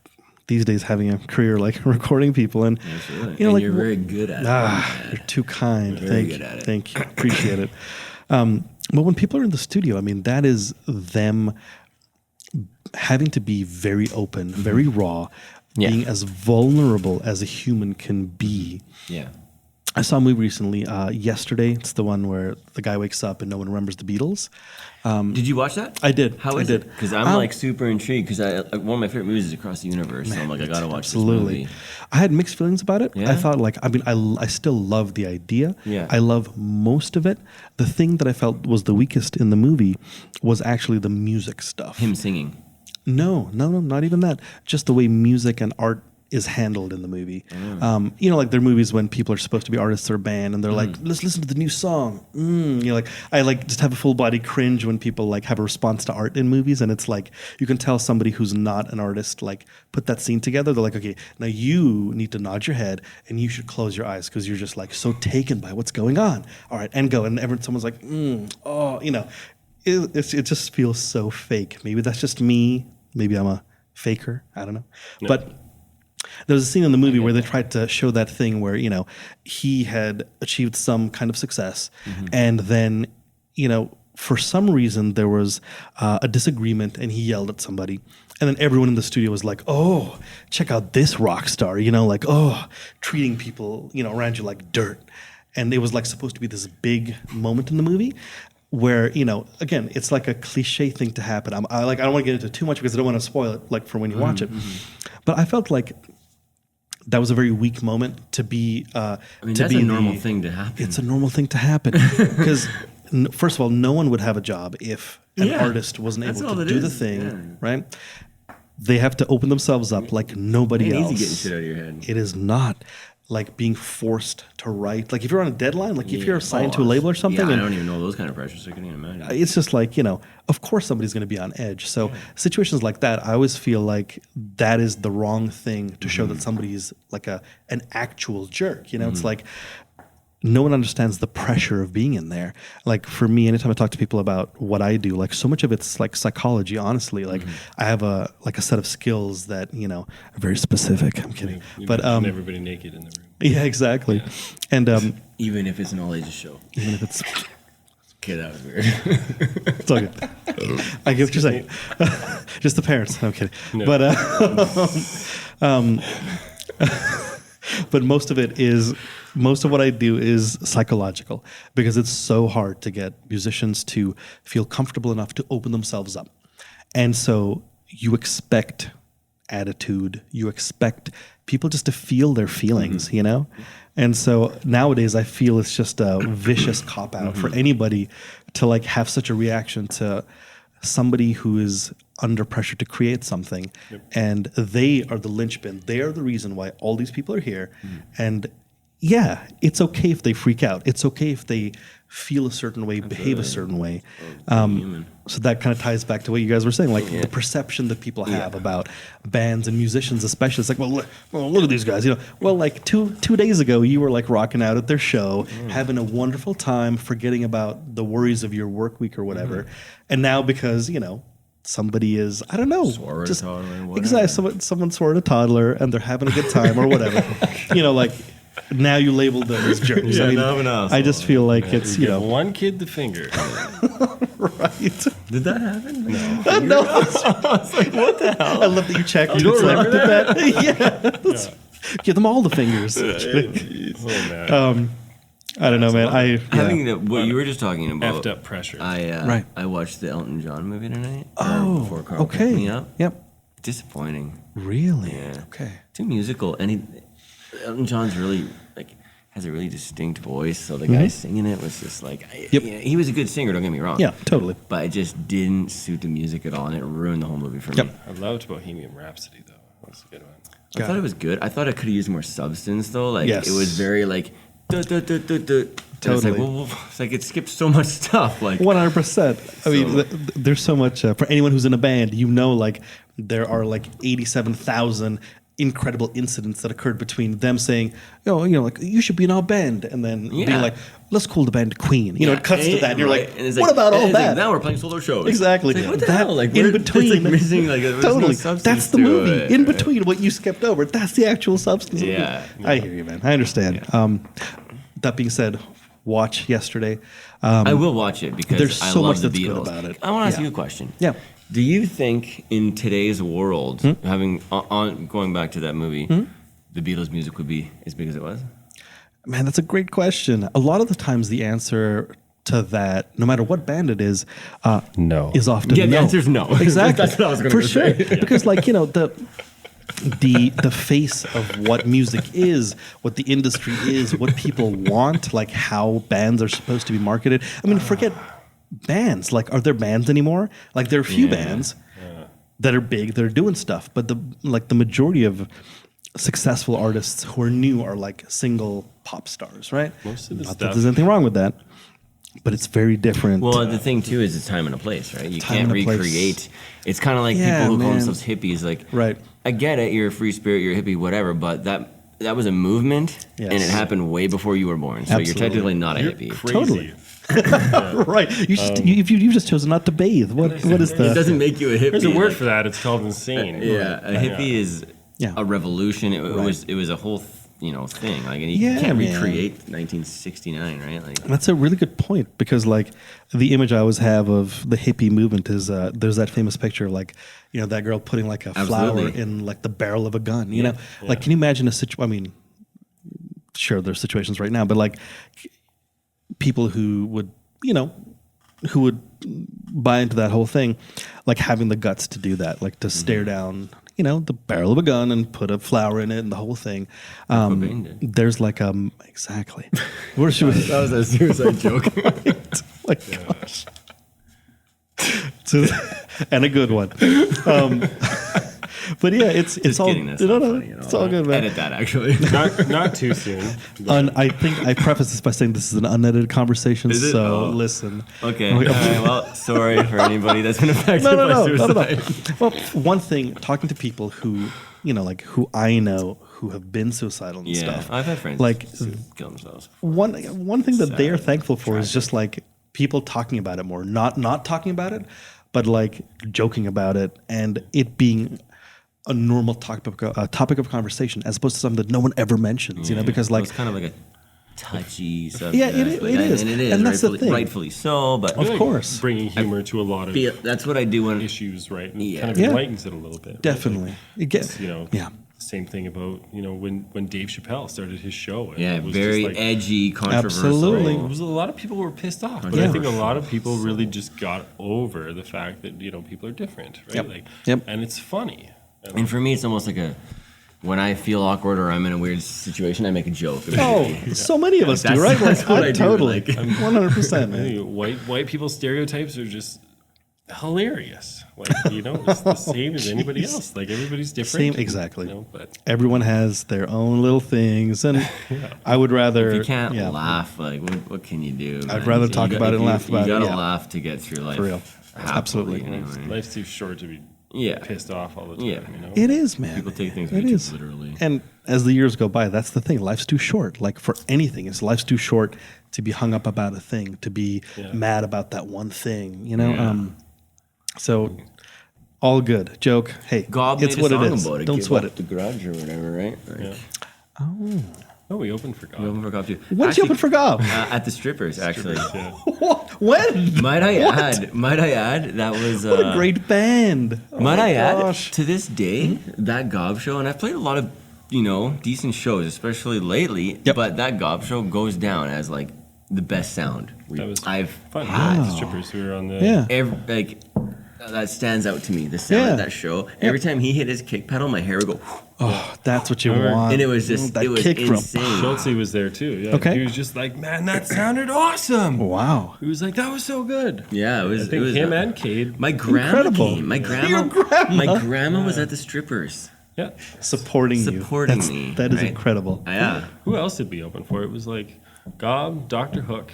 these days having a career like recording people and Absolutely. you know, And like you're very good at it. you're too kind. Very Thank good you. at it. Thank you. Appreciate it. But when people are in the studio, I mean, that is them having to be very open, very raw, Yeah. being as vulnerable as a human can be. Yeah. I saw a movie recently, yesterday. It's the one where the guy wakes up and no one remembers the Beatles. Did you watch that? I did. How I is did. it? Because I'm like super intrigued because one of my favorite movies is Across the Universe. So I'm like, I gotta watch Absolutely. this movie. I had mixed feelings about it. Yeah? I thought like, I mean, I still love the idea. Yeah. I love most of it. The thing that I felt was the weakest in the movie was actually the music stuff. Him singing. No, not even that. Just the way music and art is handled in the movie. You know, like there are movies when people are supposed to be artists or a band and they're like, let's listen to the new song. You know, like I like just have a full body cringe when people like have a response to art in movies, and it's like you can tell somebody who's not an artist like put that scene together. They're like, okay, now you need to nod your head and you should close your eyes because you're just like so taken by what's going on. All right, and go. And someone's like, oh, you know, it just feels so fake. Maybe that's just me. Maybe I'm a faker. I don't know. No. But there was a scene in the movie where they tried to show that thing where, you know, he had achieved some kind of success. And then, you know, for some reason there was a disagreement and he yelled at somebody. And then everyone in the studio was like, oh, check out this rock star, you know, like, oh, treating people, you know, around you like dirt. And it was like supposed to be this big moment in the movie. Where, you know, again, it's like a cliche thing to happen. I don't want to get into too much because I don't want to spoil it, like for when you watch it. But I felt like that was a very weak moment to be. That's a normal thing to happen. It's a normal thing to happen because, first of all, no one would have a job if an artist wasn't able to do the thing, right? They have to open themselves up like nobody else. Easy getting shit out of your head. It is not. Like being forced to write, like if you're on a deadline, like if you're assigned to a label or something. I don't even know those kind of pressures, so I can't even imagine. It's just like, you know, of course somebody's going to be on edge. So situations like that, I always feel like that is the wrong thing to show that somebody's like an actual jerk. You know, it's like no one understands the pressure of being in there. Like for me, anytime I talk to people about what I do, like so much of it's like psychology, honestly. Like I have a set of skills that, you know, are very specific. I'm kidding. But everybody naked in the room. Yeah, exactly. Yeah. And even if it's an all ages show. Even if it's okay, that was weird. It's all good. I get what you're saying. Just the parents. I'm kidding. No. But most of what I do is psychological because it's so hard to get musicians to feel comfortable enough to open themselves up. And so you expect attitude, you expect people just to feel their feelings, you know? And so nowadays I feel it's just a vicious cop-out for anybody to like have such a reaction to somebody who is under pressure to create something. And they are the linchpin. They are the reason why all these people are here. And yeah, it's okay if they freak out. It's okay if they feel a certain way, behave a certain way. So that kind of ties back to what you guys were saying, like the perception that people have about bands and musicians especially. It's like, well, look at these guys. You know, well, like two days ago, you were like rocking out at their show, having a wonderful time, forgetting about the worries of your work week or whatever. And now because, you know, somebody is, I don't know, just exactly, someone swore at a toddler and they're having a good time or whatever. You know, like now you label them as jerks. I mean, I just feel like it's, you know, one kid the finger. Right. Did that happen? No. No. I was like, what the hell? I love that you checked. You don't remember that? Yeah. Give them all the fingers. I don't know, man. Having what you were just talking about. Effed up pressure. I watched the Elton John movie tonight. Before Carl okay. picked me up. Yep. Disappointing. Really? Yeah. Okay. Too musical, and Elton John's really has a really distinct voice. So the guy singing it was just like, he was a good singer. Don't get me wrong. Yeah, totally. But it just didn't suit the music at all, and it ruined the whole movie for me. I loved Bohemian Rhapsody though. That was a good one. I thought it was good. I thought it could have used more substance though. Like it was very like. Totally. It's like, it's like it skips so much stuff. Like 100%. I mean, there's so much for anyone who's in a band. You know, like there are like 87,000 incredible incidents that occurred between them saying, oh, you know, like you should be in our band, and then being like, let's call the band Queen. You know, it cuts to that, and you're like, what about all that? Like, now we're playing solo shows. Exactly. Like, what the hell? Like in between, it's like missing like totally. No that's the movie. In between what you skipped over, that's the actual substance. Of it. I hear you, man. I understand. That being said, watch Yesterday. I will watch it because there's so I love much the that's Beatles. good about it. I want to ask you a question. Yeah. Do you think in today's world, having going back to that movie, the Beatles music would be as big as it was? Man, that's a great question. A lot of the times the answer to that, no matter what band it is, no, is often no. The answer's no. Exactly. That's what I was going to say. For sure. Because like, you know, the face of what music is, what the industry is, what people want, like how bands are supposed to be marketed. I mean, forget bands. Like, are there bands anymore? Like, there are a few bands that are big, that are doing stuff, but the majority of successful artists who are new are like single pop stars, right? Most of the Not that stuff. there's anything wrong with that, but it's very different. Well, the thing too is it's time and a place, right? You Time can't and a place. recreate. It's kind of like Yeah, people who call man. themselves hippies. Like, Right. I get it. You're a free spirit. You're a hippie, whatever. But that was a movement, Yes. and it happened way before you were born. So Absolutely. you're technically not a You're hippie. crazy. Totally. Right. You just you've just chosen not to bathe. What is It the? doesn't make you a hippie. There's a word like- for that. It's called insane. Yeah, a hippie is Yeah. a revolution. It was a whole thing. Like, and you Yeah, can't man. recreate 1969, right? Like, That's a really good point because, like, the image I always have of the hippie movement is there's that famous picture, like, that girl putting like a flower Absolutely. in like the barrel of a gun. You know, like, can you imagine a situation? I mean, sure, there's situations right now, but like people who would, who would buy into that whole thing, like having the guts to do that, like to stare down, the barrel of a gun and put a flower in it and the whole thing. Cobain did. There's like exactly. Where should we? that was a suicide joke. My gosh. So, and a good one. But yeah, it's all kidding, that's no, not no, funny at it's all. all good, man. Edit that, actually. Not too soon. but I think I preface this by saying this is an unedited conversation, Is it? so Oh. listen. Okay. All right, well, sorry for anybody that's been affected No, by not suicide. at all. Well, one thing, talking to people who, like who I know who have been suicidal and Yeah, stuff. I've had friends Like who kill themselves. one thing that they are thankful for is just like people talking about it more, not talking about it, but like joking about it and it being a normal topic of conversation as opposed to something that no one ever mentions, because Well, like it's kind of like a touchy subject. Yeah, it is. And it is, And that's the thing. rightfully so, but Of course. bringing humor to a lot of that's what I do when issues, right? And Yeah. kind of Yeah. enlightens it a little bit. right? definitely it gets yeah. Same thing about when Dave Chappelle started his show. And Yeah, it was very just like, edgy, controversial. Absolutely. It was a lot of people were pissed off, but Yeah. I think a lot of people really just got over the fact that people are different, right? Yep. Like, Yep. and it's funny. And for me, it's almost like when I feel awkward or I'm in a weird situation, I make a joke. Oh, so many of us do, That's- right? that's Like, what I I do, totally, like- 100%, I man. think white people stereotypes are just hilarious. Like it's the same as anybody else. Like everybody's different. Same, exactly. But Everyone has their own little things, and I would rather. If you can't yeah, laugh, like what can you do? I'd man? rather You talk got- about it if and you- laugh about it, You gotta yeah. laugh to get through life. For real. happily, Absolutely. Anyway. life's too short to be Yeah. pissed off all the time. Yeah. It is, man. People take things It way too is. literally. And as the years go by, that's the thing. Life's too short. Like for anything, life's too short to be hung up about a thing, to be mad about that one thing. Yeah. So all good. Joke. Hey, God it's made what a it song is. about it. Don't Give sweat up it. The grudge or whatever, right? Like, Yeah. Oh, we opened for God. we open for God too. When's you open for Gob? At the strippers, actually. Yeah. When? Might I add, that was What a great band. Oh Might my I add, gosh. to this day, that Gob show, and I've played a lot of, decent shows, especially lately, Yep. but that Gob show goes down as like the best sound That was I've fun. had. The strippers who were on the Yeah. That stands out to me, the sound Yeah. of that show. Every time he hit his kick pedal, my hair would go, Oh, that's what you Remember- want. and it was just, that it was kick insane. Schultze was there too. Yeah. Okay. He was just like, man, that sounded awesome. Wow. He was like, that was so good. Yeah, it was. I think it was him and Cade. my grandma Incredible. came. My Your grandma. grandma? My grandma was at the strippers. Yeah. Supporting Supporting you. me, That is right? incredible. Yeah. Who else did we open for? It was like Gob, Dr. Hook.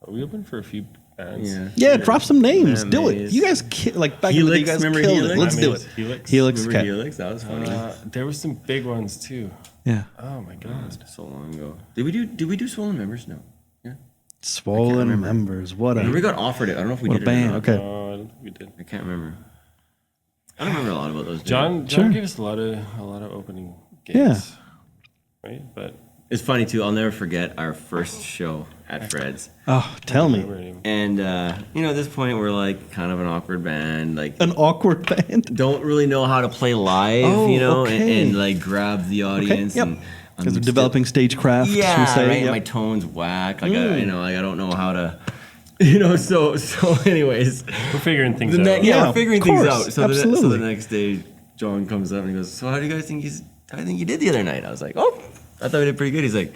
We opened for a few bands. Yeah. Yeah, drop some names. Yeah, Do it. Maze. You guys like back in the day, you Helix, guys remember killed Helix? it. Let's do Maze, it. Helix. Helix. Remember Okay. Helix? That was funny. There were some big ones too. Yeah. Oh my god. So long ago. Did we do Swollen Members? No. Yeah. Swollen remember. members. What I remember we a got offered it. I don't know if we what a did band. it or not. Okay. No, I don't think we did. I can't remember. I don't remember a lot about those. John Sure. gave us a lot of opening gigs. Right? But It's funny too. I'll never forget our first show at Fred's. Oh, tell me. remember him. And at this point we're like kind of an awkward band, like An awkward band. don't really know how to play live, Oh, okay. and like grab the audience. Yep. And I'm Because they're still- developing stagecraft. should we Yeah, say? right. Yep. My tone's whack. Like I don't know how to, So anyways, We're figuring things the out. ne- Yeah, yeah, we're figuring of things course. out. So the Absolutely. next day, John comes up and he goes, "So how do you guys think you did the other night?" I was like, "Oh, I thought we did pretty good." He's like,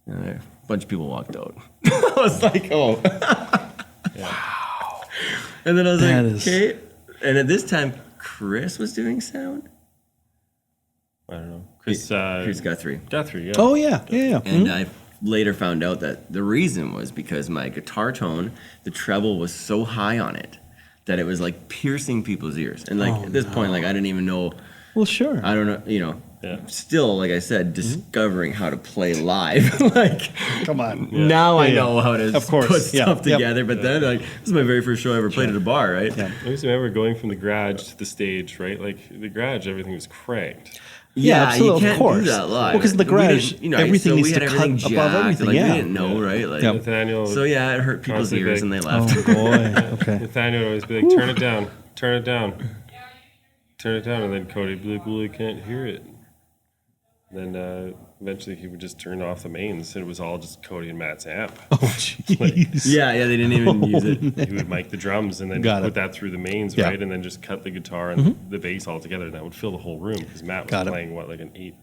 "A bunch of people walked out." I was like, "Oh, wow." And then I was That like, is- "Okay." And at this time, Chris was doing sound. I don't know. Chris Guthrie. Guthrie, yeah. Oh yeah. And I later found out that the reason was because my guitar tone, the treble was so high on it that it was like piercing people's ears. And like at this point, like I didn't even know. Well, sure. I don't know, you know. Yeah. Still, like I said, discovering how to play live. Like, Come on. now I know how to put stuff Yep. together. But then, like, this is my very first show I ever played at a bar, right? Yeah. I just remember going from the garage to the stage, right? Like the garage, everything was cranked. Yeah, absolutely, you can't of course. do that live. Well, because in the We garage, didn't, everything so needs we to had cut everything above jacked, everything. Like, Yeah. we didn't know, right? Like, Nathaniel. so yeah, it hurt people's constantly ears like, and they left. Oh boy. Okay. Nathaniel would always be like, turn it down, turn it down, turn it down. And then Cody would be like, well, I can't hear it. Then eventually he would just turn off the mains, and it was all just Cody and Matt's amp. Oh jeez. Yeah, they didn't even use it. He would mic the drums and then Got put it. that through the mains, Yeah. right? And then just cut the guitar and the bass all together, and that would fill the whole room because Matt was Got it. playing like an 8.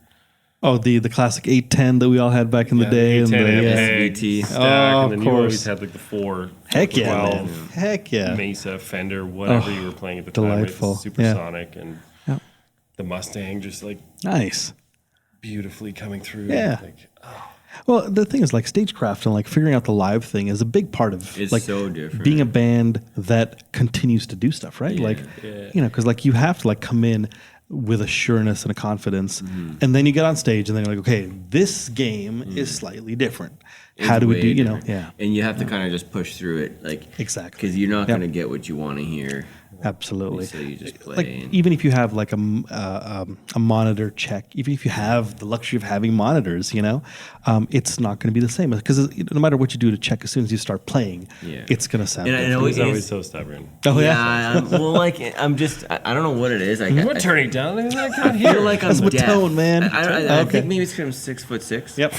Oh, the classic 810 that we all had back in the day. The 810 amp, yeah. peg, SVT. stack, Oh, and then of you always course. had like the 4, Heck yeah, 12, man. Heck yeah. Mesa, Fender, whatever you were playing at the delightful. time, right? Supersonic and Yep. the Mustang just like Nice. beautifully coming through. Yeah. Like, Well, the thing is, like stagecraft and like figuring out the live thing is a big part of It's like so different. being a band that continues to do stuff, right? Like, you know, because like you have to like come in with a sureness and a confidence, and then you get on stage and then you're like, okay, this game is slightly different. How do we Way do? You know, different. yeah, And you have to kind of just push through it, like exactly. because you're not Yep. going to get what you want to hear. Absolutely. So you just play. Like and- even if you have like a monitor check, even if you have the luxury of having monitors, you know, it's not going to be the same because no matter what you do to check, as soon as you start playing, Yeah. it's going to sound. And I different. know he's always it's, so stubborn. Oh yeah. Well, like I'm just, I don't know what it is. I Turn it down. I can't feel like I'm That's with deaf. tone, man. I Okay. think maybe it's because I'm 6'6". Yep.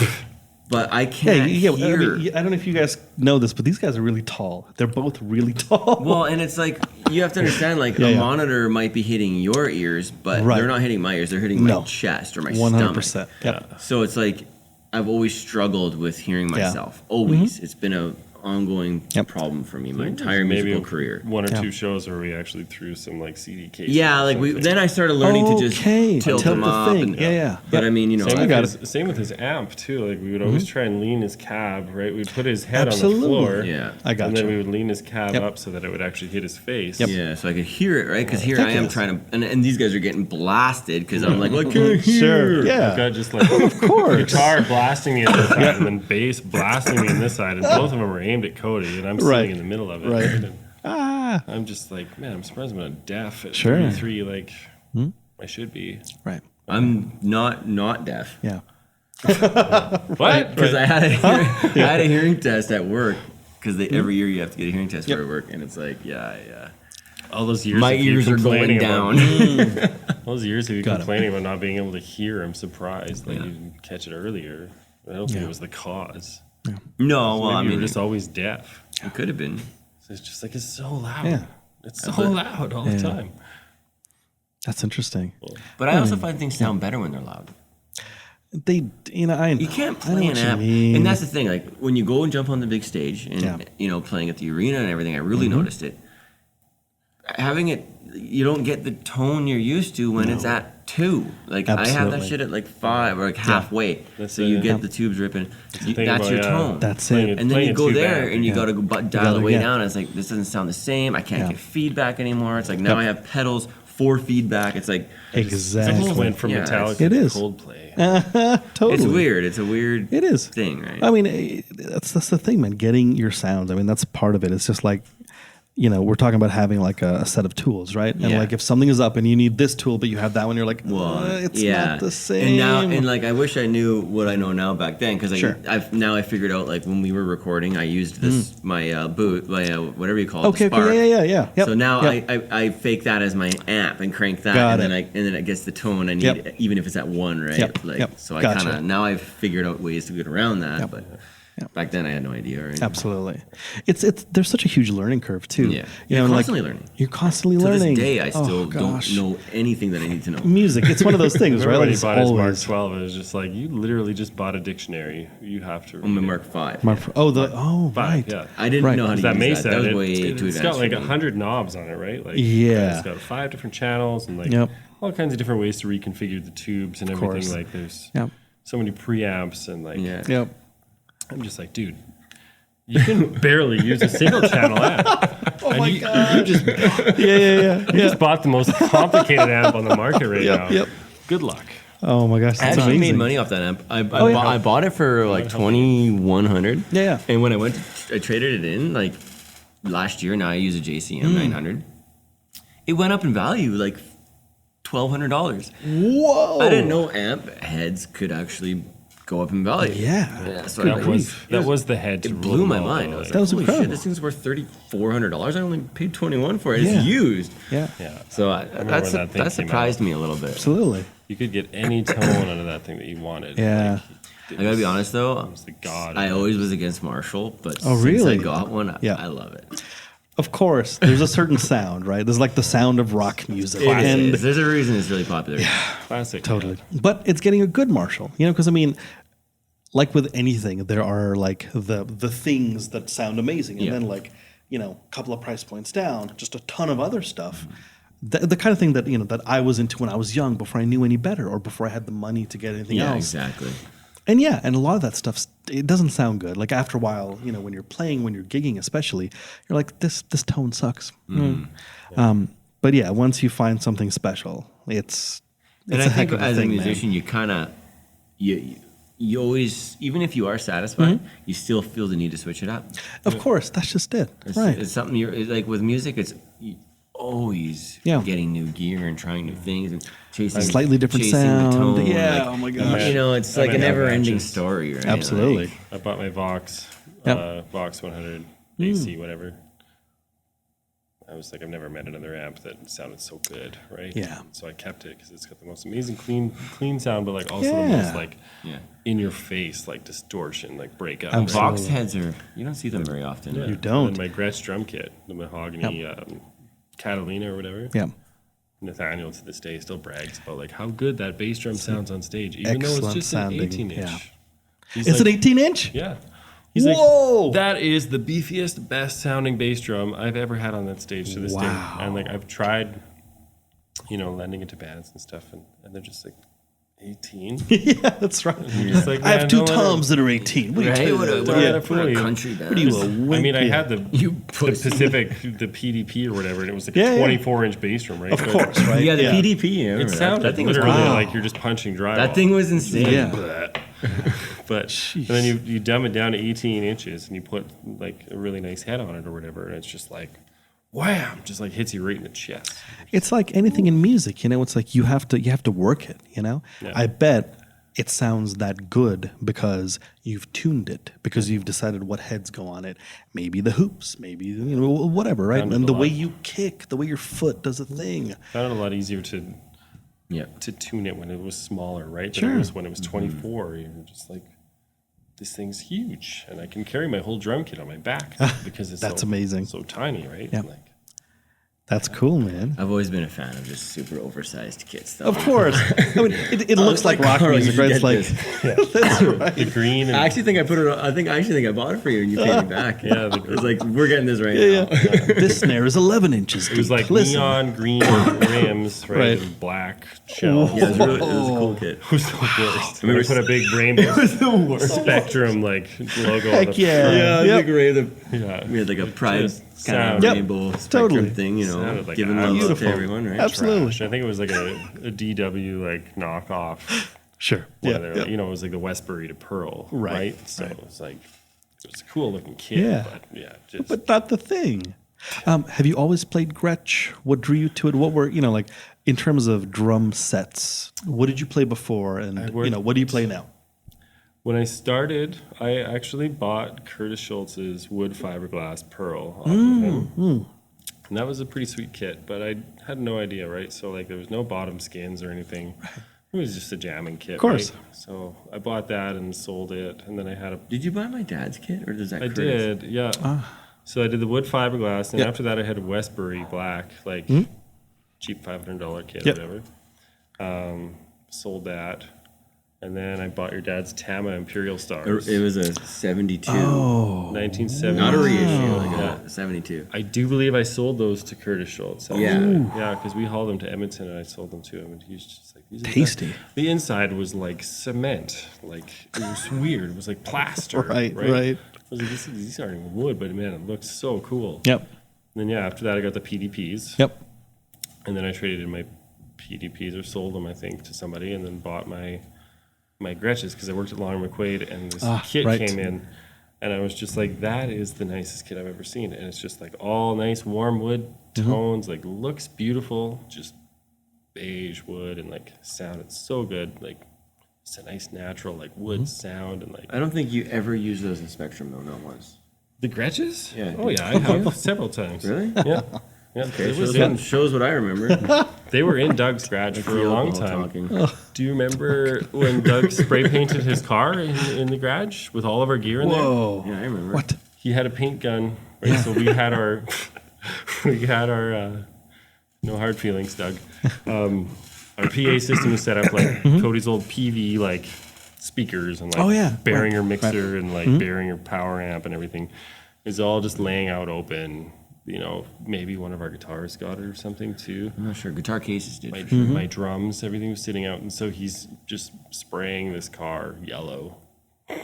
But I Yeah, can't yeah. I, hear. mean, I don't know if you guys know this, but these guys are really tall. They're both really tall. Well, and it's like you have to understand, like Yeah, a yeah. monitor might be hitting your ears, but Right. they're not hitting my ears. They're hitting my No. chest or my 100%. stomach. Yep. So it's like I've always struggled with hearing Yeah. myself. Always, it's been a ongoing Yep. problem for me my entire Maybe musical career. 1 or Yeah. 2 shows where we actually threw some like CD cases. Yeah, or like something. then I started learning to just Okay, tilt tilt them the up. thing. And, Yeah, yeah. But I mean, you know, Same, I with got his, same with his amp too. Like we would always try and lean his cab, right? We'd put his head Absolutely. on the floor. Yeah. I got And then you. we would lean his cab Yep. up so that it would actually hit his face. Yep. yeah, so I could hear it, right? Because here Heck I am yes. trying to, and these guys are getting blasted because I'm like, I can't hear. Sure. I've Yeah. got just like Of course. guitar blasting me on this side and then bass blasting me on this side, and both of them are aimed at Cody, and I'm Right. sitting in the middle of it. Right. And Ah. I'm just like, man, I'm surprised I'm not deaf at Sure. 33. Like I should be. Right. I'm not deaf. Yeah. What? Because I had a hearing test at work. Because every year you have to get a hearing test for work, and it's like, yeah. All those years. My of you ears are going complaining down. About, all those years of you Got it. complaining about not being able to hear, I'm surprised that you didn't catch it earlier. I don't think it was the cause. No, well, Maybe I you mean, were just always deaf. it could have been. So it's just like it's so loud. Yeah. It's so loud all the time. That's interesting. But I also find things sound better when they're loud. They, you know, I You can't I know play what an you amp, mean. and that's the thing. Like when you go and jump on the big stage, and Yeah. you know, playing at the arena and everything, I really noticed it. Having it, you don't get the tone you're used to when it's at 2. Like I have that Absolutely. shit at like 5 or like halfway. That's So it, you yeah. get the tubes ripping. thing That's about, your yeah. tone. That's Playing it. And then you go too there bad. and you got to dial it way yeah. down. It's like this doesn't sound the same. I can't Yeah. get feedback anymore. It's like now Yep. I have pedals for feedback. It's like I Exactly. just went from Yeah, Metallica it to is. Coldplay. Totally. it's weird. It's a weird It is. thing, right? I mean, that's the thing, man. Getting your sounds. I mean, that's part of it. It's just like, you know, we're talking about having like a set of tools, right? And Yeah. like if something is up and you need this tool, but you have that one, you're like, Well, it's yeah. not the same. And now, and like, I wish I knew what I know now back then, because Sure. I figured out like when we were recording, I used this my boot, my whatever you call it, okay, the Spark. okay, yeah. Yep. So now Yep. I fake that as my amp and crank that, Got and it. then it gets the tone I need, Yep. even if it's at 1, right? Yep, Like yep. so I Gotcha. kind of now I've figured out ways to get around that, Yep. but Back then, I had no idea. Right? Absolutely. It's there's such a huge learning curve too. Yeah. You You're know, constantly learning. You're constantly To learning. this day, I Oh, still gosh. don't know anything that I need to know. Music. It's one of those things, right? Everybody It's bought his Mark always 12. It was just like, you literally just bought a dictionary. You have to read I'm a it. Mark 5. Five, right. yeah. I didn't Right. know how to That use that. That was it, way too it's advanced. got like for me. 100 knobs on it, right? Like, Yeah. It's got 5 different channels and like Yep. all kinds of different ways to reconfigure the tubes and everything. course. Like there's Yep. so many preamps and like, Yeah. Yep. I'm just like, dude, you can barely use a single channel amp. Oh my God. You just Yeah. You just bought the most complicated amp on the market right now. Yep. Good luck. Oh my gosh, I that's actually amazing. made money off that amp. I yeah. bought it for like $2,100. Yeah. And when I traded it in like last year. Now I use a JCM 900. It went up in value like $1,200. Whoa! I didn't know amp heads could actually go up in value. Yeah. So That was the head. it blew my mind. I was That was like, holy incredible. shit, this thing's worth $3,400. I only paid $21 for it. Yeah. It's used. Yeah. Yeah. So remember when that thing that came surprised me a little bit. Absolutely. You could get any tone out of that thing that you wanted. Yeah. I gotta be honest though, It was the god. I always was against Marshall, but Oh, since really? I got one, Yeah. I love it. Of course, there's a certain sound, right? There's like the sound of rock music, and There's a reason it's really popular. Classic. totally. But it's getting a good Marshall, because I mean, like with anything, there are like the things that sound amazing, and Yeah. then like a couple of price points down, just a ton of other stuff. The kind of thing that that I was into when I was young, before I knew any better, or before I had the money to get anything Yeah, else. exactly. And a lot of that stuff, it doesn't sound good. Like after a while, when you're playing, when you're gigging, especially, you're like, this tone sucks. But yeah, once you find something special, it's And a I heck think of a as thing, a man. musician, you kind of you always, even if you are satisfied, you still feel the need to switch it up. Of course, that's just it, It's, right? it's something it's like with music. It's always getting new gear and trying new things and chasing Slightly different chasing sound. The tone. Yeah, like, oh my gosh. It's like a I might have never-ending matches. story, right? Absolutely. Like, I bought my Vox, Yep. Vox 100 AC, whatever. I was like, I've never met another amp that sounded so good, right? Yeah. So I kept it because it's got the most amazing clean sound, but like also the Yeah. most like yeah. in your face, like distortion, like breakup. Absolutely. Vox heads you don't see them very often. Yeah. You don't. And my Gretsch drum kit, the mahogany Catalina or whatever. Yeah. Nathaniel to this day still brags about like how good that bass drum sounds on stage, even though it's excellent just sounding, an 18 inch. yeah. He's It's like, an 18-inch? Yeah. He's Whoa! like, that is the beefiest, best sounding bass drum I've ever had on that stage to this day. Wow. And like I've tried, lending it to bands and stuff, and they're just like 18. Yeah, that's right. You're just like, I have man, two don't let it- toms that are 18. What are you Right? talking What about? a, Don't what let a, it fool what a you. country band. What are you, a I mean, I wimp? had the Pacific, the PDP or whatever, and it was like Yeah, a yeah. 24-inch bass drum, right? Of course, right? Yeah, the PDP. I remember It that. sounded That thing was literally cool. like you're just punching drywall. That thing was insane. Yeah. But and then you dumb it down to 18 inches and you put like a really nice head on it or whatever, and it's just like wham, just like hits you right in the chest. It's like anything in music, it's like you have to work it, Yeah. I bet it sounds that good because you've tuned it, because you've decided what heads go on it, maybe the hoops, maybe whatever, right? Sounded And a the lot. way you kick, the way your foot does a thing. Found it a lot easier to Yeah. tune it when it was smaller, right? Than Sure. it was when it was 24. You're just like, this thing's huge, and I can carry my whole drum kit on my back because it's That's so, amazing. so tiny, right? Yeah. Like, That's cool, man. I've always been a fan of just super oversized kits. Though. Of course. I mean, it looks like rock Carl, you music, right? should It's get like, that's right. the green and I actually think I put it. I actually think I bought it for you, and you paid me back. Yeah, it was like we're getting this right now. This snare is 11 inches it was deep. like Listen. neon green rims, right? Right. And black shell. Yeah, it was a cool kit. It was the worst. And we put a big rainbow spectrum like logo on Heck the yeah. Yeah, Yep. like we had Yeah. we had like a pride Just kind of sound. Yep. rainbow spectrum Totally. thing, Sounded like giving that. love Beautiful. to everyone, right? Absolutely. Trash. I think it was like a DW like knockoff. Sure. One Yeah. of their, yeah. like, it was like the Westbury to Pearl, Right, right? So right. it was like it was a cool looking kit, Yeah. but yeah, just But not the thing. Have you always played Gretsch? What drew you to it? What were, like, in terms of drum sets, what did you play before? And, what do you play now? when I started, I actually bought Curtis Schultz's wood fiberglass Pearl off of him. And that was a pretty sweet kit, but I had no idea, right? So like there was no bottom skins or anything. It was just a jamming kit, Of course. right? So I bought that and sold it, and then I had a. Did you buy my dad's kit, or does that? I did, yeah. So I did the wood fiberglass, and after that I had a Westbury black, like cheap $500 kit or whatever. Sold that, and then I bought your dad's Tama Imperial Stars. It was a 72. Oh. 1970. Not a reissue, like a 72. I do believe I sold those to Curtis Schultz. Yeah. Yeah, because we hauled them to Edmonton and I sold them to him, and he's just like, these are Tasty. the inside was like cement, like it was weird. It was like plaster. Right. I was like, these aren't even wood, but man, it looks so cool. Yep. And then after that I got the PDPs. Yep. And then I traded in my PDPs or sold them, I think, to somebody, and then bought my Gretches because I worked at Long McQuaid, and this kit came in, and I was just like, that is the nicest kit I've ever seen, and it's just like all nice warm wood tones, like looks beautiful, just beige wood and like sound. It's so good, like it's a nice natural like wood sound, and like I don't think you ever used those in Spectrum though, not once. the Gretches. Yeah. Oh yeah, I have several times. Really? Yeah. Yeah, Okay, it shows what I remember. they were in Doug's garage for a long time. Talking. Do you remember when Doug spray painted his car in the garage with all of our gear in there? Whoa. Yeah, I remember. What? He had a paint gun, right? So we had our no hard feelings, Doug. Our PA system was set up like Cody's old PV like speakers and like Behringer mixer and like Behringer power amp and everything is all just laying out open. You know, maybe one of our guitarists got it or something too. I'm not sure. Guitar cases did. My drums, everything was sitting out, and so he's just spraying this car yellow in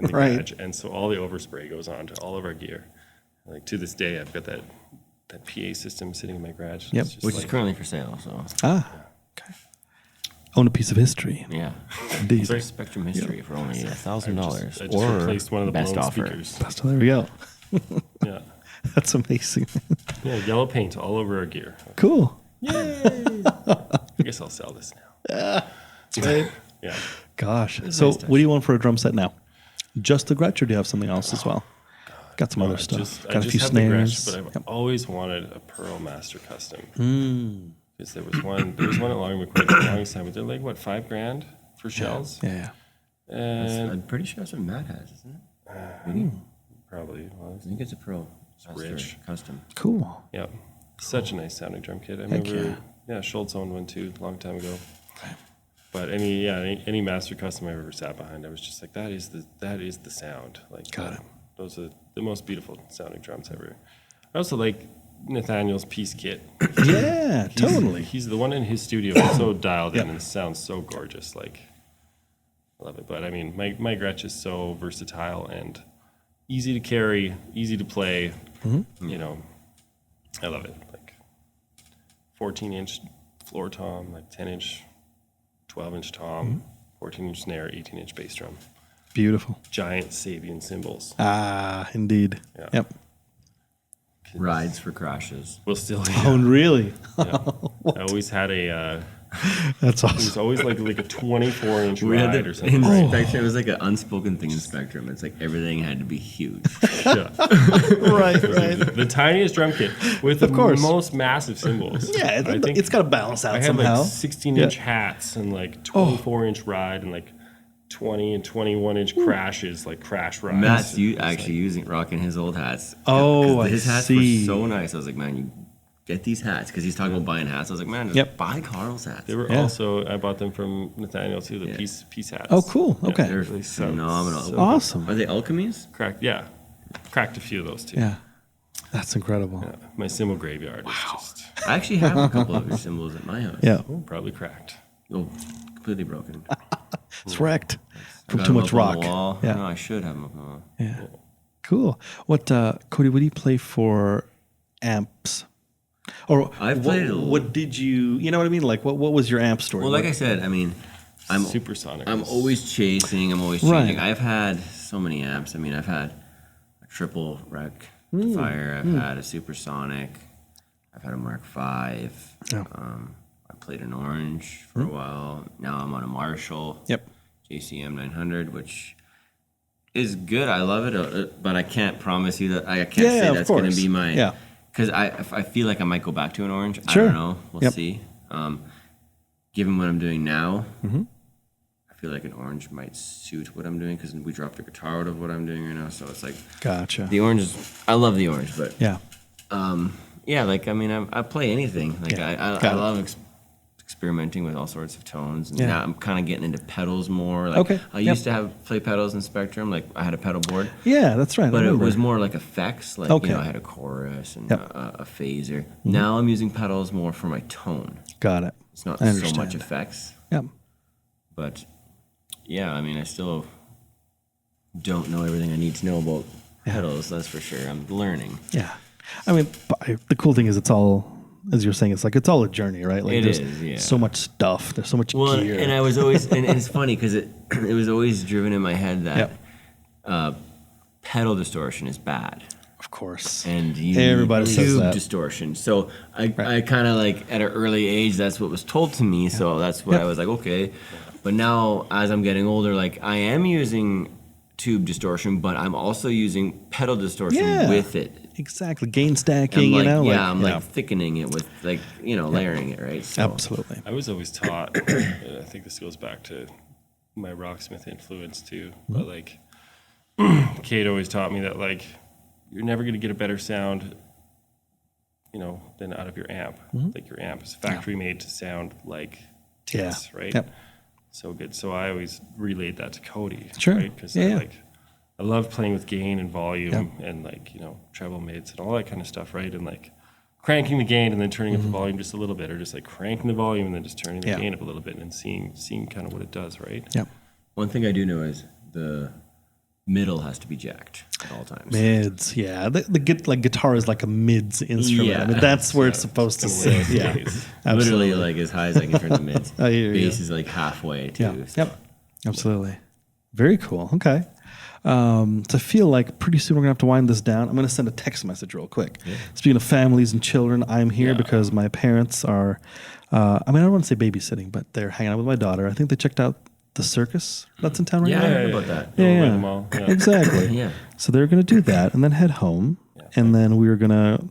the garage, and so all the overspray goes on to all of our gear. Like to this day, I've got that PA system sitting in my garage. Yep. Which is currently for sale. So Okay. Own a piece of history. yeah, Indeed. for Spectrum history for only $1,000 I just or replaced one of the best blown offer. speakers. So there we go. Yeah, That's amazing. yeah, yellow paint all over our gear. Cool. I guess I'll sell this now. That's right. Yeah. Gosh. So what do you want for a drum set now? Just the Gretsch, or do you have something else as well? Got some other stuff. I Got a few have the Gretsch, snares. but I've always wanted a Pearl Master Custom. Because there was one at Long McQuaid for the longest time, but they're like what, $5,000 for shells? Yeah. And I'm pretty sure that's what Matt has, isn't it? probably was. I think it's a Pro. Master rich. Custom. Cool. Yeah. Such a nice sounding drum kit. I remember Schultz owned one too a long time ago. But any Master Custom I've ever sat behind, I was just like, that is the sound. Like Got it. Those are the most beautiful sounding drums ever. I also like Nathaniel's Peace Kit. Yeah, totally. He's the one in his studio that's so dialed in and sounds so gorgeous. Like, I love it. But I mean, my Gretsch is so versatile and easy to carry, easy to play. You know, I love it. Like 14-inch floor tom, like 10-inch, 12-inch tom, 14-inch snare, 18-inch bass drum. Beautiful. Giant Sabian cymbals. Ah, indeed. Yeah. Yep. Rides for crashes. We'll still. Oh, really? I always had That's it was awesome. always like a 24-inch We had ride the, or something. in Spectrum, it was like an unspoken thing in Spectrum. It's like everything had to be huge. Yeah. Right. The tiniest drum kit with the course. most massive cymbals. Yeah, I think it's got to balance out I had somehow. like 16-inch hats and like 24-inch ride and like 20 and 21-inch crashes, like crash rides. Matt's And actually rocking his old hats. Oh, 'Cause I his hats see. were so nice. I was like, man, you get these hats because he's talking about buying hats. I was like, man, just buy Carl's hats. They were also, I bought them from Nathaniel too, the peace hats. Oh, cool. Okay. They're They sound phenomenal. so Awesome. Are they alchemies? Cracked a few of those too. Yeah. That's incredible. Yeah, my cymbal graveyard is just I actually have a couple of your symbols at my house. Yeah. probably cracked. Oh, completely broken. It's wrecked from Got too them much up on rock. the wall. Yeah. No, I should have them up on the wall. Yeah. Cool. What, Cody, what do you play for amps? Or I've played a what did you know what I mean? Like, what was your amp story? Well, like I said, I mean, I'm Supersonic. I'm always chasing. I'm always Right. changing. I've had so many amps. I mean, I've had a triple rectifier. I've had a supersonic. I've had a Mark V. Yeah. I played an Orange for a while. Now I'm on a Marshall. Yep. JCM 900, which is good. I love it, but I can't promise you that. I can't say of that's going to course. be my. Yeah. Because I feel like I might go back to an Orange. Sure. I don't know. We'll Yep. see. given what I'm doing now, I feel like an orange might suit what I'm doing because we dropped the guitar out of what I'm doing right now. So it's like, Gotcha. the orange is, I love the orange, but Yeah. yeah, like, I mean, I play anything. Like, Yeah, I love experimenting with all sorts of tones. And Yeah. now I'm kind of getting into pedals more. Like, Okay, I yep. used to play pedals in Spectrum. Like, I had a pedal board. Yeah, that's right. I But it remember. was more like effects. Like, Okay. you know, I had a chorus and Yep. a phaser. Now I'm using pedals more for my tone. Got it. It's not I so understand. much effects. Yep. But, yeah, I mean, I still don't know everything I need to know about pedals, that's for sure. I'm learning. Yeah. I mean, the cool thing is it's all, as you're saying, it's all a journey, right? Like It there's is, yeah. so much stuff. There's so much Well, gear. and I was always, and it's funny because it was always driven in my head that pedal distortion is bad. Of course. And you Everybody need says tube that. distortion. So I kind of like at an early age, that's what was told to me. So that's what I was like, okay. But now as I'm getting older, like I am using tube distortion, but I'm also using pedal distortion with it. Exactly. Gain stacking, I'm like, you know? I'm like thickening it with like, layering it, right? So, Absolutely. I was always taught, and I think this goes back to my rocksmith influence too, but like Kate always taught me that like you're never going to get a better sound, than out of your amp. Like your amp is factory made to sound like this, right? Yep. So good. So I always relayed that to Cody, Sure. right? Because I love playing with gain and volume and like, treble mids and all that kind of stuff, right? And like cranking the gain and then turning up the volume just a little bit, or just like cranking the volume and then just turning the gain up a little bit and seeing kind of what it does, right? Yep. one thing I do know is the middle has to be jacked at all times. Mids, yeah. The guitar is like a mids instrument. Yeah. I mean, that's where it's supposed to sit. Yeah. Literally Absolutely. like as high as I can turn the mids. I hear you. Bass is like halfway too. Yeah. So. Yep. Absolutely. Very cool. Okay. So I feel like pretty soon we're going to have to wind this down. I'm going to send a text message real quick. Yeah. Speaking of families and children, I'm here because my parents are, I don't want to say babysitting, but they're hanging out with my daughter. I think they checked out the circus that's in town right Yeah, now. I heard about that. Yeah. Exactly. Yeah. So they're going to do that and then head home. And then we're going to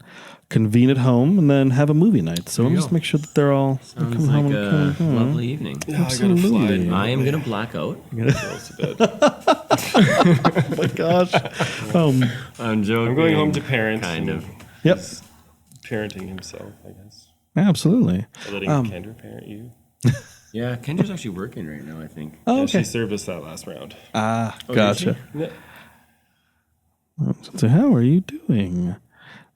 convene at home and then have a movie night. So we'll just make sure that they're all Sounds coming like home. a lovely evening. Yeah, I gotta fly. I am gonna black out. Oh my gosh. I'm joking. I'm going home to parents. Kind of. Yep. Parenting himself, I guess. Absolutely. Letting Kendra parent you. Yeah, Kendra's actually working right now, I think. Oh, Yeah, okay. she served us that last round. Gotcha. Yeah. So how are you doing?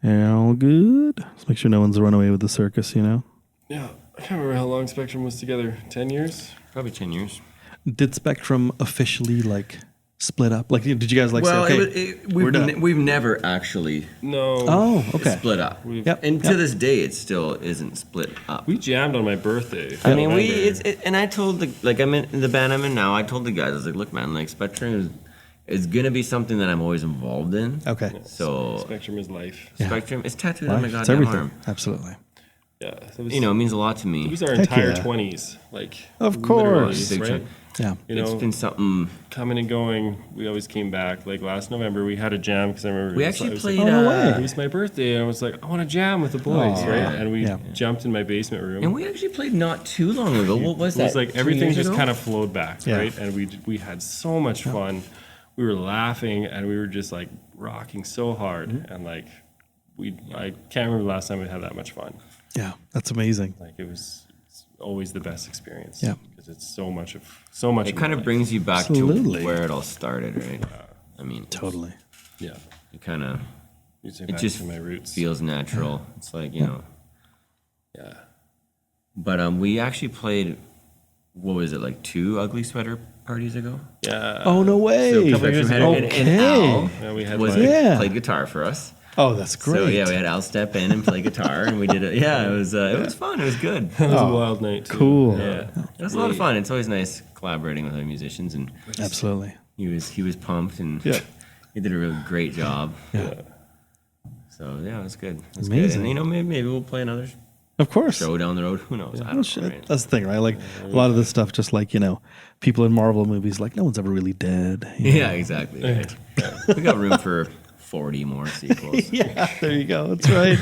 All good? Let's make sure no one's run away with the circus, Yeah, I can't remember how long Spectrum was together. 10 years? Probably 10 years. Did Spectrum officially split up? Like, did you guys say, okay, we've never actually No. oh, okay. split up. Yep. And to this day, it still isn't split up. We jammed on my birthday. I mean, and I told I'm in the band I'm in now. I told the guys, I was like, look, man, like Spectrum is gonna be something that I'm always involved in. Okay. So Spectrum is life. Spectrum is tattooed on my Life, it's goddamn everything. arm. Absolutely. Yeah. It was, It means a lot to it me. was our Heck entire yeah. 20s. Like, Of literally, course. Big right? chunk. Yeah. It's been something. Coming and going, we always came back. Like last November, we had a jam because I remember We it was- actually I was played. Like, Oh, no way. it was my birthday, and I was like, I want to jam with the boys, Aw. right? And we Yeah. jumped in my basement room. And we actually played not too long ago. What was It that? was like 2 everything years just ago? kind of flowed back, Yeah. right? And we had so much fun. We were laughing and we were just like rocking so hard, and like I can't remember the last time we had that much fun. Yeah. That's amazing. Like it's always the best experience. Yeah. because it's so much. It of kind my of brings you back Absolutely. to where it all started, right? I mean, Totally. life. Yeah, it kind of it just to my roots. feels natural. It's like Yeah, But we actually played. What was it like 2 ugly sweater parties ago? yeah. Oh, no way. So a couple years ago. And Al Yeah, we had was like, Yeah. played guitar for us. Oh, that's great. So yeah, we had Al step in and play guitar, and we did it. Yeah, it was fun. It was good. it was a wild night. Too. Cool. Yeah, it was a lot of fun. It's always nice collaborating with other musicians, and Absolutely. he was pumped, and Yeah. he did a really great job. Yeah. So yeah, it was good. It was Amazing. good. And maybe we'll play another Of course. show down the road. Who knows? I Well, don't know. shit, Right? that's the thing, right? Like a lot of this stuff, just like people in Marvel movies, like no one's ever really dead. Yeah, exactly. Right. We got room for 40 more sequels. Yeah, there you go. That's right.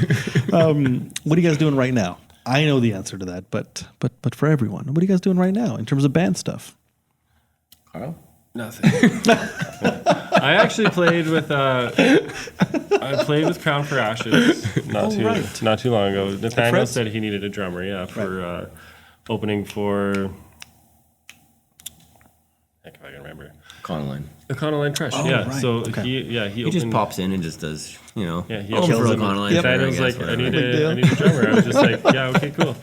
What are you guys doing right now? I know the answer to that, but for everyone, what are you guys doing right now in terms of band stuff? Carl? Nothing. I actually played with Crown for Ashes not too long ago. Nathaniel said he needed a drummer, for opening for, heck if I can remember. Econoline Crush, right. So Okay. he just pops in and just does, he he opens kills for it. Econoline. Nathaniel's like, I need a drummer. I was just like, yeah, okay, cool.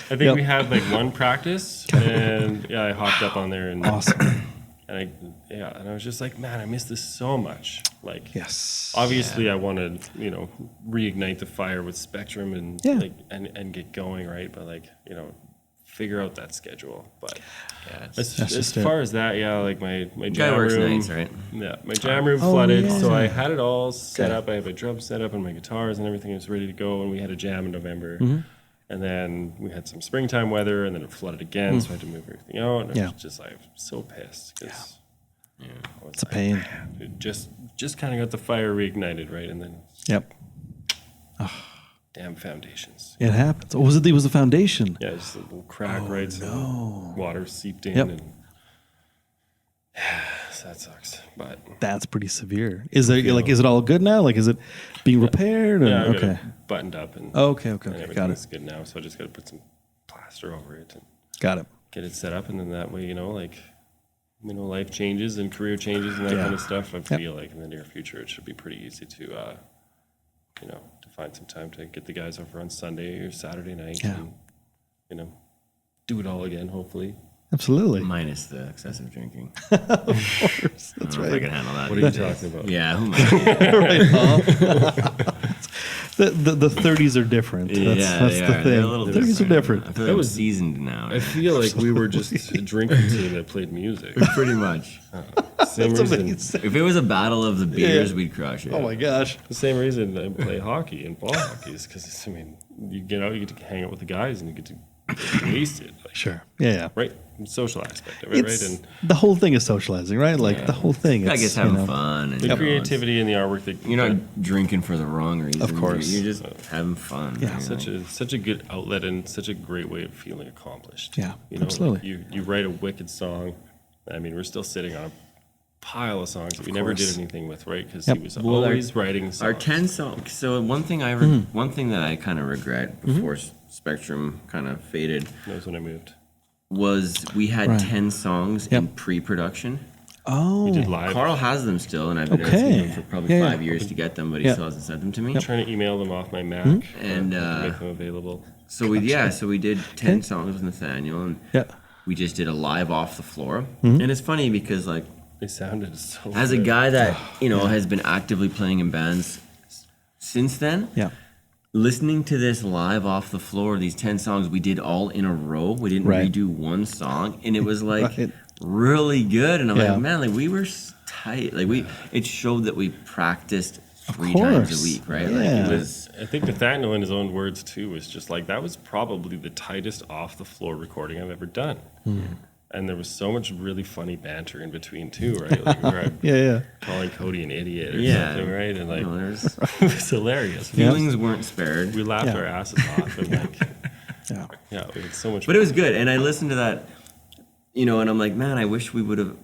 I think we had like one practice, and I hopped up on there and Awesome. and I was just like, man, I miss this so much. Like, Yes. obviously I want to, reignite the fire with Spectrum and and get going, right? But like, figure out that schedule. But as far as that, like my jam works room, nice, right? Yeah, my jam room flooded, yeah. so I had it all set up. I have a drum set up and my guitars and everything was ready to go. And we had a jam in November. And then we had some springtime weather, and then it flooded again, so I had to move everything out. And I was just like so pissed because It's a pain. it just kind of got the fire reignited, right? And then Yep. damn foundations. It happens. Oh, was it the foundation? Yeah, just a little crack, right? So water seeped in, Yep. and so that sucks. But That's pretty severe. Is it all good now? Like, is it being repaired? yeah, I got okay. it buttoned up, and Okay. and Got everything's it. good now. So I just got to put some plaster over it and Got it. get it set up, and then that way, life changes and career changes and that kind of stuff. I feel like in the near future, it should be pretty easy to, to find some time to get the guys over on Sunday or Saturday night and, do it all again, hopefully. Absolutely. Minus the excessive drinking. Of course. That's I don't know if I right. can handle that. What are you these days. talking about? Yeah, who am I? The 30s are different. That's they the are. They're thing. a little 30s are different. I feel like I'm seasoned now. I feel like we were just a drinking team that played music. Pretty much. Same That's reason. amazing. If it was a battle of the beers, we'd crush it. Oh my gosh. The same reason I play hockey and ball hockey is because you get out, you get to hang out with the guys, and you get to get wasted. Like, Sure. Yeah. right? Social aspect of it, right? It's, And the whole thing is socializing, right? Like the whole thing. I It's, guess having fun. And, the creativity and the artwork that You're not drinking for the wrong reason. Of course. You're just having fun. Yeah. You're such a good outlet and such a great way of feeling accomplished. Yeah, you know, absolutely. You write a wicked song. I mean, we're still sitting on a pile of songs that we never did anything with, right? Because he was always writing songs. Our 10 songs. So one thing one thing that I kind of regret before Spectrum kind of faded Knows when I moved. was we had 10 songs in pre-production. Oh. We did live. Carl has them still, and I've been Okay. asking him for probably Yeah, 5 years to get them, but he still hasn't sent them to me. I'm trying to email them off my Mac And to make them available. so we did 10 songs with Nathaniel, and we just did a live off the floor. And it's funny because like They sounded so as a good. guy that has been actively playing in bands since then, listening to this live off the floor, these 10 songs we did all in a row. We didn't redo one song, and it was like really good. And I'm like, man, like we were tight. Like it showed that we practiced 3 times a week, right? Like it was. I think Nathaniel, in his own words too, was just like, that was probably the tightest off the floor recording I've ever done. And there was so much really funny banter in between too, right? Like we were calling Cody an idiot or something, right? And like it was hilarious. Feelings weren't spared. We laughed our asses off, and like we had so much. But it was good, and I listened to that, and I'm like, man, I wish we would have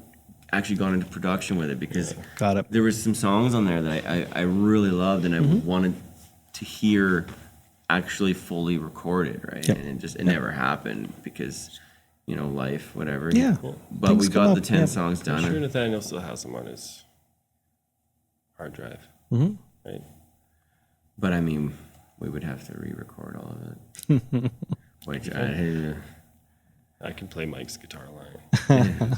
actually gone into production with it because there was some songs on there that I really loved, and I wanted to hear actually fully recorded, right? And it never happened because. Life, whatever. Yeah. But Things we got come the up. 10 songs I'm done. sure Nathaniel still has them on his hard drive. Right? But I mean, we would have to re-record all of it. Which I can play Mike's guitar line.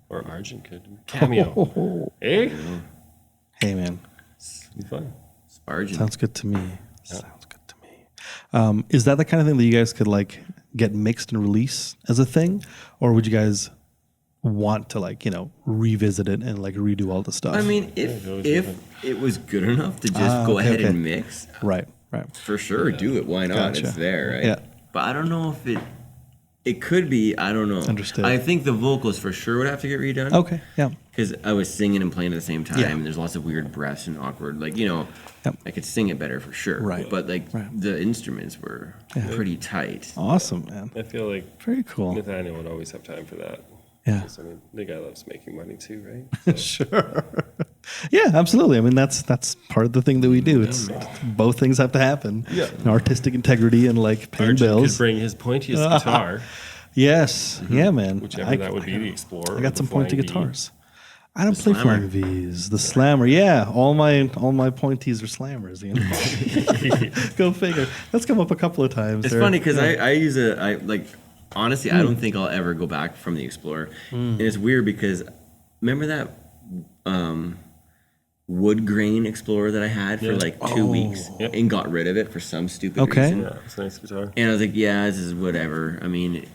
Or Arjun could. Cameo. Hey? Hey, man. Be fun. Arjun. Sounds good to me. Sounds good to me. Is that the kind of thing that you guys could like get mixed and release as a thing, or would you guys want to revisit it and like redo all the stuff? I mean, if it was good enough to just go ahead and mix, right, for sure, do it. Why not? Gotcha. It's there, right? Yeah. But I don't know if it could be. I don't know. Understood. I think the vocals for sure would have to get redone. Okay, yeah. because I was singing and playing at the same time, Yeah. and there's lots of weird breaths and awkward, like, Yep. I could sing it better for sure. Right. But like Right. the instruments were pretty tight. Awesome, man. I feel like Very cool. Nathaniel would always have time for that. Yeah. 'Cause, I mean, the guy loves making money too, right? So, Sure. Yeah, absolutely. I mean, that's part of the thing that we do. It's both things have to happen. Yeah. Artistic integrity and like paying Arjun bills. could bring his pointiest guitar, Yes. Yeah, man. whichever that would be, the Explorer. I or got the some pointy Flying V. guitars. I don't The play Slammer. flying V's. The Slammer, yeah. All my pointies are Slammers. You know? Go figure. That's come up a couple of times. It's They're- funny because yeah. I use honestly, I don't think I'll ever go back from the Explorer. And it's weird because remember that wood grain Explorer that I had for like 2 weeks Yep. and got rid of it for some stupid Okay. reason. Yeah, it's a nice guitar. And I was like, yeah, this is whatever. I mean,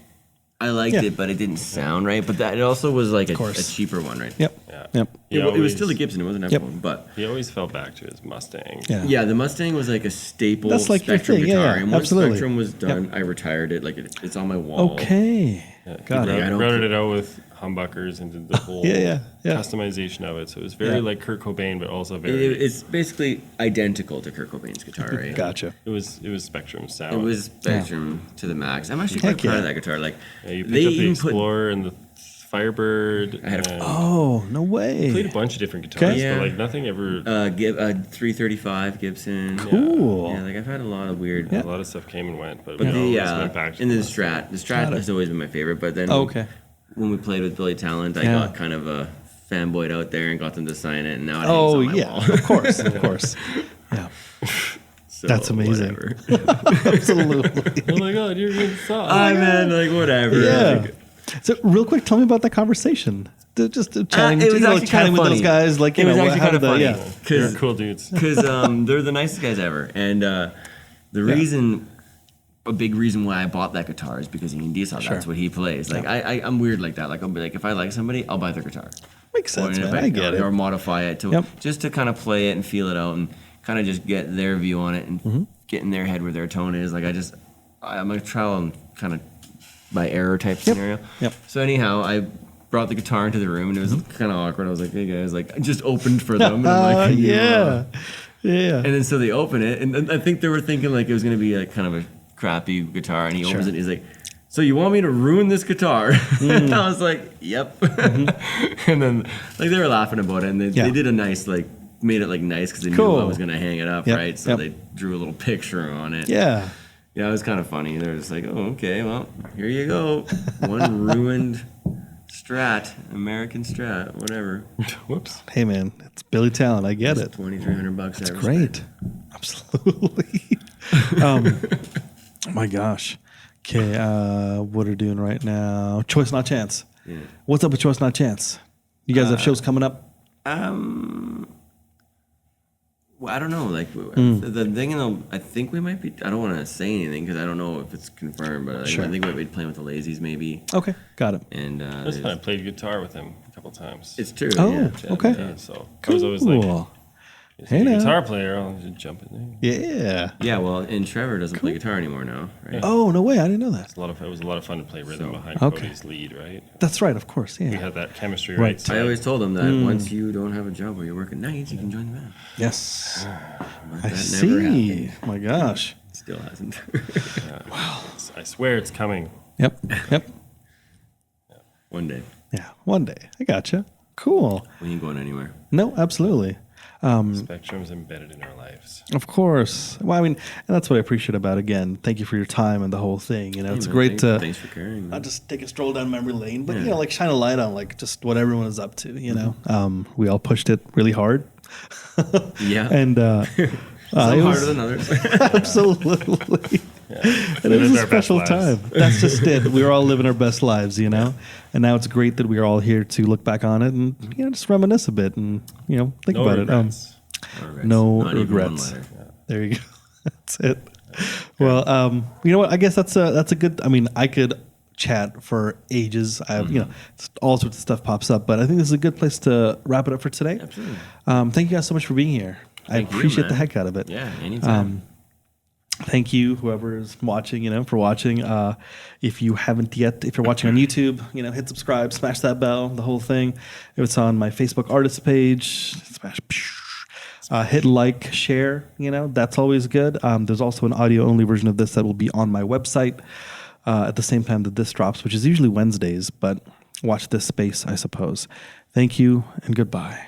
I liked Yeah. it, but it didn't sound right. But that it also was like a course. cheaper one, right? Yep. Yeah. Yep. He It was always- still a Gibson. It wasn't an Yep. F1, but He always fell back to his Mustang. Yeah. yeah, the Mustang was like a staple That's like your Spectrum thing, yeah, guitar. yeah, And once absolutely. Spectrum was done, I retired it. Like it's on my wall. Okay. Got He it. I don't routed care. it out with humbuckers and did the whole Yeah. customization of it. So it was very Yeah. like Kurt Cobain, but also very. It's basically identical to Kurt Cobain's guitar, right? Gotcha. It was Spectrum sound. It was Spectrum to the max. I'm actually Heck quite proud yeah. of that guitar. Like Yeah, you they picked up the even put Explorer and the Firebird. I had a- and Oh, no way. played a bunch of different guitars, Okay. Yeah. but like nothing ever. 335 Gibson. Cool. Yeah, like I've had a lot of weird. A lot of stuff came and went, but, But we the always went back to and the Mustang. Strat. The Strat Got it. has always been my favorite. But then Oh, okay. when we played with Billy Talent, I Yeah. got kind of a fanboyed out there and got them to sign it, and now it hangs Oh on my yeah, wall. of course, of course. Yeah, So, That's amazing. Whatever. absolutely. Oh my god, you're getting soft. I mean, like whatever. Yeah. Like, So, real quick, tell me about that conversation. Just chatting, it was actually chatting kinda with those funny. guys. Like, you It was know, actually how kinda did the- funny. Yeah. You're 'Cause- cool dudes. because they're the nicest guys ever, and the reason, a big reason why I bought that guitar is because Ian Diesel, Sure. that's what he plays. Like I'm weird like that. Like I'll be like, if I like somebody, I'll buy their guitar, Makes sense, in man. effect, I get it. or modify it to Yep. just to kind of play it and feel it out and kind of just get their view on it and Mm-hmm. get in their head where their tone is. Like I'm a trial and kind of by error type scenario. Yep. So anyhow, I brought the guitar into the room and it was kind of awkward. I was like, hey guys, like I just opened for them and I'm like, can you, yeah, yeah. and then so they open it, and I think they were thinking like it was gonna be like kind of a crappy guitar, and he opens it, and he's like, "So you want me to ruin this guitar?" And I was like, "Yep." And then like they were laughing about it, and they did a nice like made it like nice because they Cool. knew I was gonna hang it up, Yep, right? So yep. they drew a little picture on it. Yeah. Yeah, it was kind of funny. They're just like, "Oh, okay, well, here you go, one ruined Strat, American Strat, whatever." Whoops. Hey, man, it's Billy Talent. I get it. $2,300. It's great. Absolutely. Oh my gosh. Okay, what are we doing right now? Choice Not Chance. Yeah. What's up with Choice Not Chance? You guys have shows coming up? Well, I don't know. Like Hmm. the thing, I think we might be. I don't want to say anything because I don't know if it's confirmed. But Sure. I think we might be playing with the Lazies maybe. Okay, got it. And That's fun. I played guitar with him a couple times. it's true. Oh, yeah. okay. Yeah, so I was always like, Cool. he's Hey a now. guitar player. I'll just jump in there. Yeah. Yeah. Well, and Trevor doesn't play guitar anymore now, right? Oh, no way. I didn't know that. It was a lot of fun to play rhythm behind Okay. Cody's lead, right? That's right, of course. We Yeah. had that chemistry Right. right. So I always told him that Hmm. once you don't have a job where you're working nights, you can join the band. Yes. But I that see. never happened. My gosh. Still hasn't. I swear it's coming. Yep. Yep. One day. Yeah. One day. I gotcha. Cool. We ain't going anywhere. No, absolutely. Spectrum's embedded in our lives. Of course. Well, I mean, and that's what I appreciate about it. Again, thank you for your time and the whole thing. You know, it's Hey, man, great to Thanks for caring. man. not just take a stroll down memory lane, but you Yeah. know, like shine a light on like just what everyone is up to. You know, we all pushed it really hard. Yeah. And Some it was- harder than others. absolutely. Yeah. And it was Lived a our best special lives. time. That's just it. We were all living our best lives, you know. And now it's great that we are all here to look back on it and you know just reminisce a bit and you know think No about regrets. it. No Not even one regrets. letter. There you go. That's it. Well, you know what? I guess that's a good. I mean, I could chat for ages. I have, you know, all sorts of stuff pops up, but I think this is a good place to wrap it up for today. Absolutely. Thank you guys so much for being here. Thank I you, appreciate the man. heck out of it. Yeah, anytime. thank you, whoever is watching, for watching. If you haven't yet, if you're watching on YouTube, hit subscribe, smash that bell, the whole thing. If it's on my Facebook artist page, hit like, share, that's always good. There's also an audio-only version of this that will be on my website at the same time that this drops, which is usually Wednesdays, but watch this space, I suppose. Thank you and goodbye.